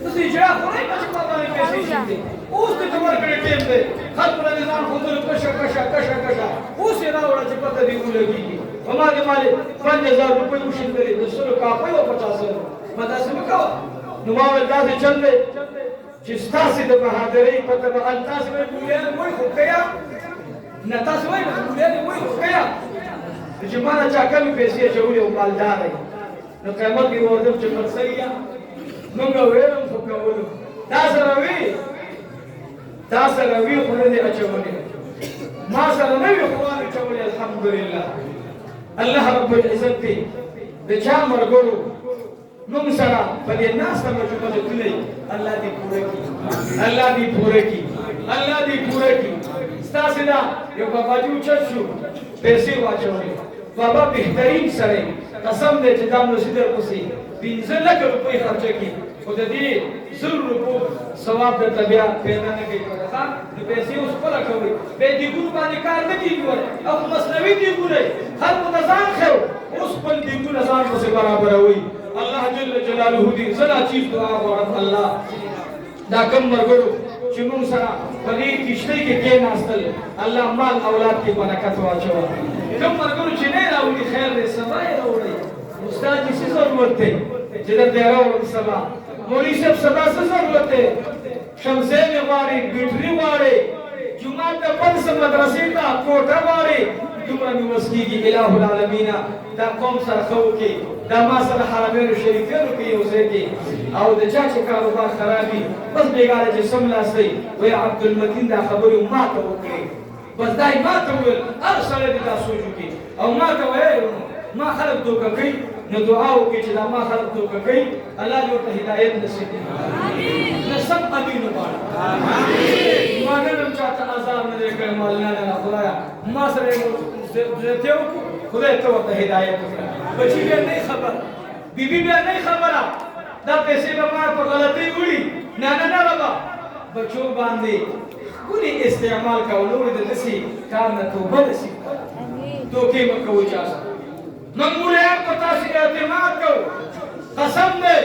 زه سې اجرا خورئ ما چې ما باندې پیسې شیندې. اوس د کمر کړې ټیم دی، خلکو له نظام ښودلو کشه کشه کشه کشه. اوس یې راوړه چې پته دې ولګېږي. په ما دې مالې 5000 روپۍ وشیندلې، د 100 کاپۍ او 50,000 ما داسې مه کوه. نو ما ویل داسې چل دی چې ستاسې د بهادرۍ پته به تاسې به مولیان وایي خو که نه تاسې وایي مولیان وایي خو که چې ما نه چا کمې پیسې اچولې او مالدار یې. نو قیمت کې وردم چې فرصی یا مونږ ویلم خو کولو دا سره وي خو نه دې اچولې، ما سره نه وي خو نه اچولې. الحمدلله الله رب العزت دې د چا ملګرو موږ سره په دې ناسته مجموعه تللی، الله دې پوره کړي، الله دې پوره کړي، الله دې پوره کړي. ستاسې دا یو باباجي اوچت شو، پیسې واچولې. بابا بهترین سړی، قسم دی چې دا ملوسي درپسې 15 لکه روپۍ خرچه کړي، خو د دې 100 روپو ثواب درته بیا پیدا نه کوي. نو پیسې اوس خپله کوئ، بیا دیګونو باندې کار نه کېږي او مصنوي دیګونه خلکو ته ځان ښیو، اوس خپل دیګونه ځان پسې برابروئ. الله جل جلاله دې زه دا چیز دعا غواړم الله دا کم ملګرو چې موږ سره په دې کښتۍ کې کېناستل، الله مال اولاد کې برکت واچوه. کم ملګرو چې نه راوړي خیر دی، سبا یې راوړئ. استاد جي څه ضرورت دی چې درته یې راوړم سبا؟ مولوي صاحب سبا څه ضرورت دی؟ شمسیانې غواړي، بیټري غواړي، جومات ته بند څه مدرسې ته کوټه غواړي. دومره مې وس کېږي اله العالمین دا قوم سره ښه وکړي، دا ما سره حرمینو شریفینو کې یو ځای کې او د چا چې کاروبار خراب وي بس بېګاره چې سملاستئ وایي عبدالمتین دا خبرې ما ته وکړې، بس دا یې ما ته وویل. هر سړی دې دا سوچ وکړي او ما ته وایي ما خلک دوکه کوي، نو دعا وکړي چې دا ما خلق توګه کوي الله دې ورته هدایت نصیب کړي امين نسب امين وبار امين ما نن چاته عذاب نه کړي مولانا نه خدایا ما سره زه خدای ته ورته هدایت وکړه بچی به نه خبر بیبي به نه خبره دا پیسې به ما په غلطي وړي نه نه نه بابا بچو باندې کونی استعمال کولو د دسی کار نه توبه نصیب کړه دوکې مکو اجازه من مولا په تاسو اعتماد کو قسم دې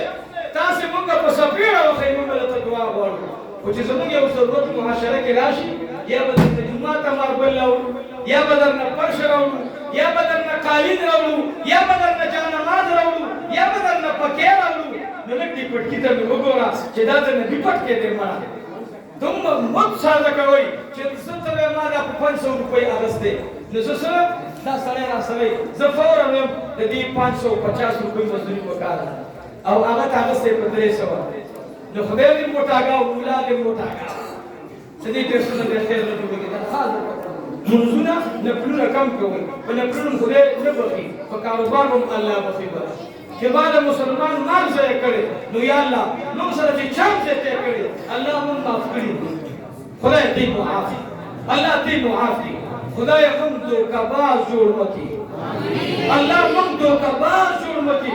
تاسو موږ په سپیړه وخی موږ له دعا غواړو او چې زموږ یو ضرورت معاشره کې راشي یا بدل د جمعه تمر بلو یا بدل نه پرش راوړو یا بدل نه قالین راوړو یا بدل نه جانماز راوړو یا بدل نه پکې راوړو نو لکه پټکی ته وګورا چې دا د نبی پټ کې دې ما تم مت ساده کوي چې څه ما دا 500 روپۍ اغسته نو سره دا سره را سره زفور نو د دې 550 روپۍ مزدوري وکړه او هغه اغسته په 300 نو خدای دې موټاګه او مولا دې موټاګه چې دې تاسو نه خیر نه جوړیږي دا خاص منځونه نه پلونه کم کوي په نه پلونه خدای نه بخي په کاروبار هم الله بخي چې بعد مسلمان مال ځای کړي نو یا الله نو سره چې چم ځای کړي الله مون معاف کړي خدای دې معاف الله دې معاف خدای هم دوکباز جوړ مکي الله هم دوکباز جوړ مکي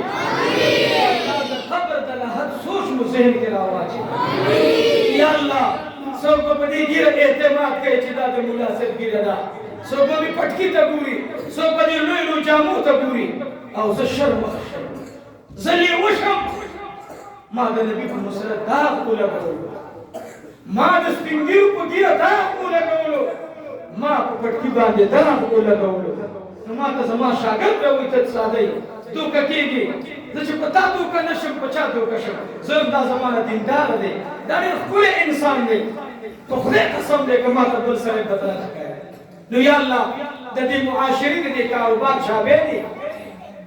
الله د خبر د لحد سوچ مو ذهن کې راوړي یا الله سو کو په دې ګیر اعتماد کوي چې دا د مولا صاحب ګیر دا سو په پټکی ته ګوري سو په دې لوی لوی جامو ته ګوري او زه شرم زلی وشم ما د نبی په مسرت دا کوله ما د سپینګیو په ګیر دا کوله ما په پټکی باندې دا کوله نو ما ته زما شاګرد راوي ته ساده دوکه کېږي زه چې پتا دوکه نشم پچا دوکه شم زه دا زمانه دیندار دی دا ډېر ښکلی انسان دی په خدای قسم دی که ما ته بل سړی بدله نه کوي نو یا الله د دې معاشرې د دې کاروبار شابه دي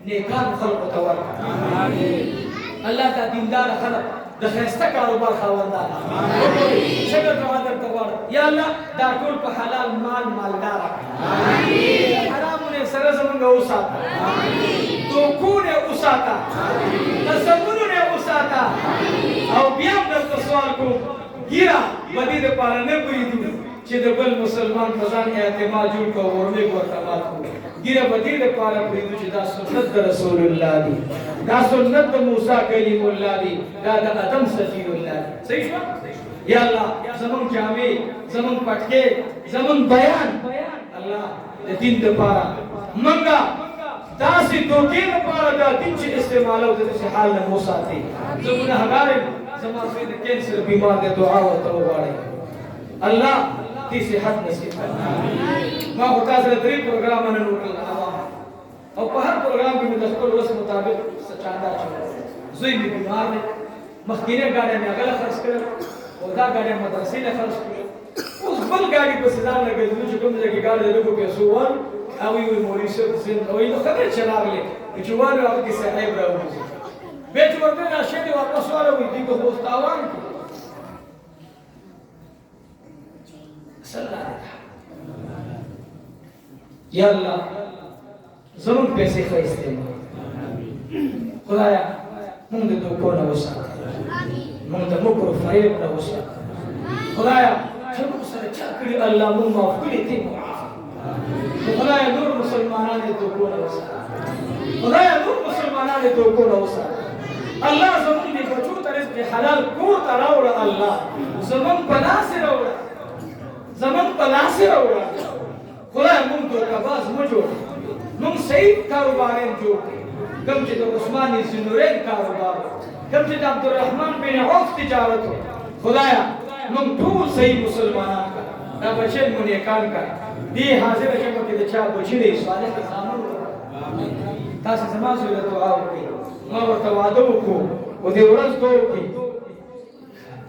نیکان خلقو ته ورکړه الله دا دیندار خلق د ښایسته کاروبار خاوندان څنګه دعا درته غواړم یا الله دا ټول په حلال مال مالدار حرامونه سره زمونږ وساته دوکونه وساته تصورونه وساته او بیا درته سوال کوم ګیره بدی د پاره نه پوهېدو چې د بل مسلمان په ځان اعتماد جوړ کړو ورمې ورته مات کړو ګیره بدی د پاره پوهېدو چې دا سنت د رسول الله دی دا سنت د موسی کلیم الله دی دا د ادم صفی الله دی صحیح شو یا الله زمون جامع زمون پټکي زمون بیان الله د دین د پاره منګه داسې دوکې لپاره دا دین چې استعمالو د حال نه مو ساتي زمونه هغاره زما سره د کینسر بیمار د دعا ورته وغواړي الله دې صحت نصیب کړي ما هو تاسو د دې پروګرام نه وکړل او په هر پروګرام کې د خپل وس مطابق سچاندا چوي زوی می بیمار دی مخکینه غاډه مې هغه خرڅ کړ او دا غاډه مدرسې له خرڅ کړ اوس بل غاډي په سزا لګېدل چې کوم ځای کې غاډه له کوم پیسو ور او یو موريسو سین او یو خبر چلاغله چې وانه هغه کې صاحب راوځي به چې ورته راشه دی واپس وروي دي کو هوستاوان صلی یا الله زمون پیسې خو استعمال خدایا مونږ د دوکو نه وساتې مونږ د مکر فریب نه وساتې خدایا چې موږ سره چا کړي الله مونږ معاف کړي ته خدایا نور مسلمانان د دوکو نه وساتې خدایا نور مسلمانان د دوکو نه وساتې الله زمون دې بچو ته رزق حلال کور ته راوړه الله زمون پلاس راوړه زمون پلاس راوړه خدایا مونږ دوکباز مو جوړ مونږ صحیح کاروبارین جوړ کړي کوم چې د عثمان زنورین کاروبار کوم چې د عبدالرحمن بن عوف تجارت خدایا مونږ ټول صحیح مسلمانان دا بچي مونږ نیکان کړ دې حاضر شمه کې د چا بچي دې صالح زامن تاسو زما سره دعا وکړئ ما ورته وعده وکړو او دې ورځ دوه وکړي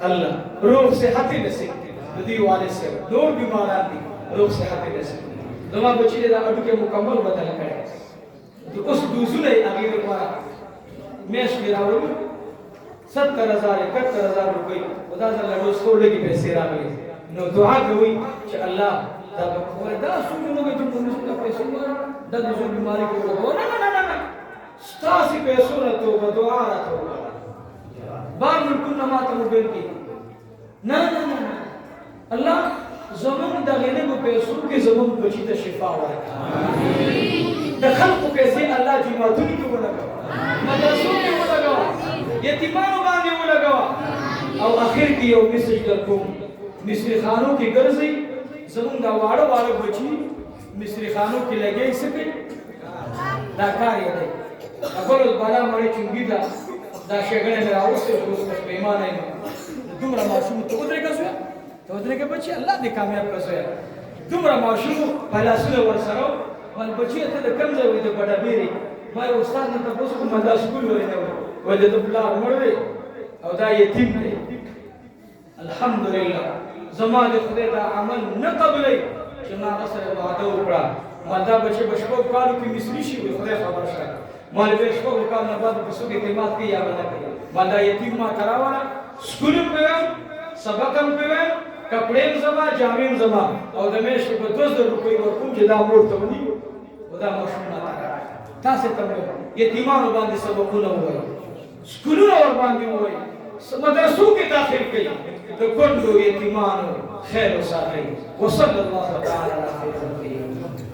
الله روح صحت نصیب دې والي سره نور بیماران دي روح صحت نصیب زما بچی دا اډو کې مکمل بدل کړي اوس دوزونه هغه لپاره میش کې راوړو 70000 71000 روپۍ خدا ځل له څوړې کې پیسې راغلي نو دعا کوي چې الله دا په دا څومره چې موږ ته پیسې ورکړي دا د ژوند بیماری کې ورته نه ستاسي پیسو نه توبه دعا را توبه بار ملکونه ما ته موبایل کې نه نه نه الله زمون د غنیمو پیسو کې زمون بچی ته شفا ورکړي د خلقو پیسې الله جماعتونو کې ولګوه مدرسو کې ولګوه یتیمانو باندې ولګوه او اخر کې یو میسج درکوم مصری خانو کې ګرځي زمون دا واړه واړه بچی مصری خانو کې لګي سپي دا کار یې دی اګور بالا مړی چنګی دا شګړې نه راوستي اوس په پیمانه نه دومره ماشوم ته ودرېږه زوی ته ودرېږه بچي الله دې کامیاب کړه زوی دومره ماشوم په لاسونه ورسره ول بچي ته د کم ځای وي د بډابېرې ما یو استاد نه تاسو کوم دا سکول وای نه وای د پلار مړ دی او دا یتیم دی الحمدلله زما د خدای دا عمل نه قبلې چې ما سره وعده وکړه ما دا بچي بشپو کالو کې مصری شي خدای خبر شه مال به شپو کال نه بعد په سو کې اعتماد کوي یا نه کوي ما دا یتیم ما کراوه سکول په سبقم په کپڑے زما جامې زما او د میاشتې په 2000 روپۍ ورکوم چې دا مور ته ونی او دا ماشوم نه تاسو ته یتیمانو باندې سبقونه وایي سکولونه ور باندې وایي مدرسو کې داخل کړي د کندو یتیمانو خیر وساتئ وصلی الله تعالی علی خیر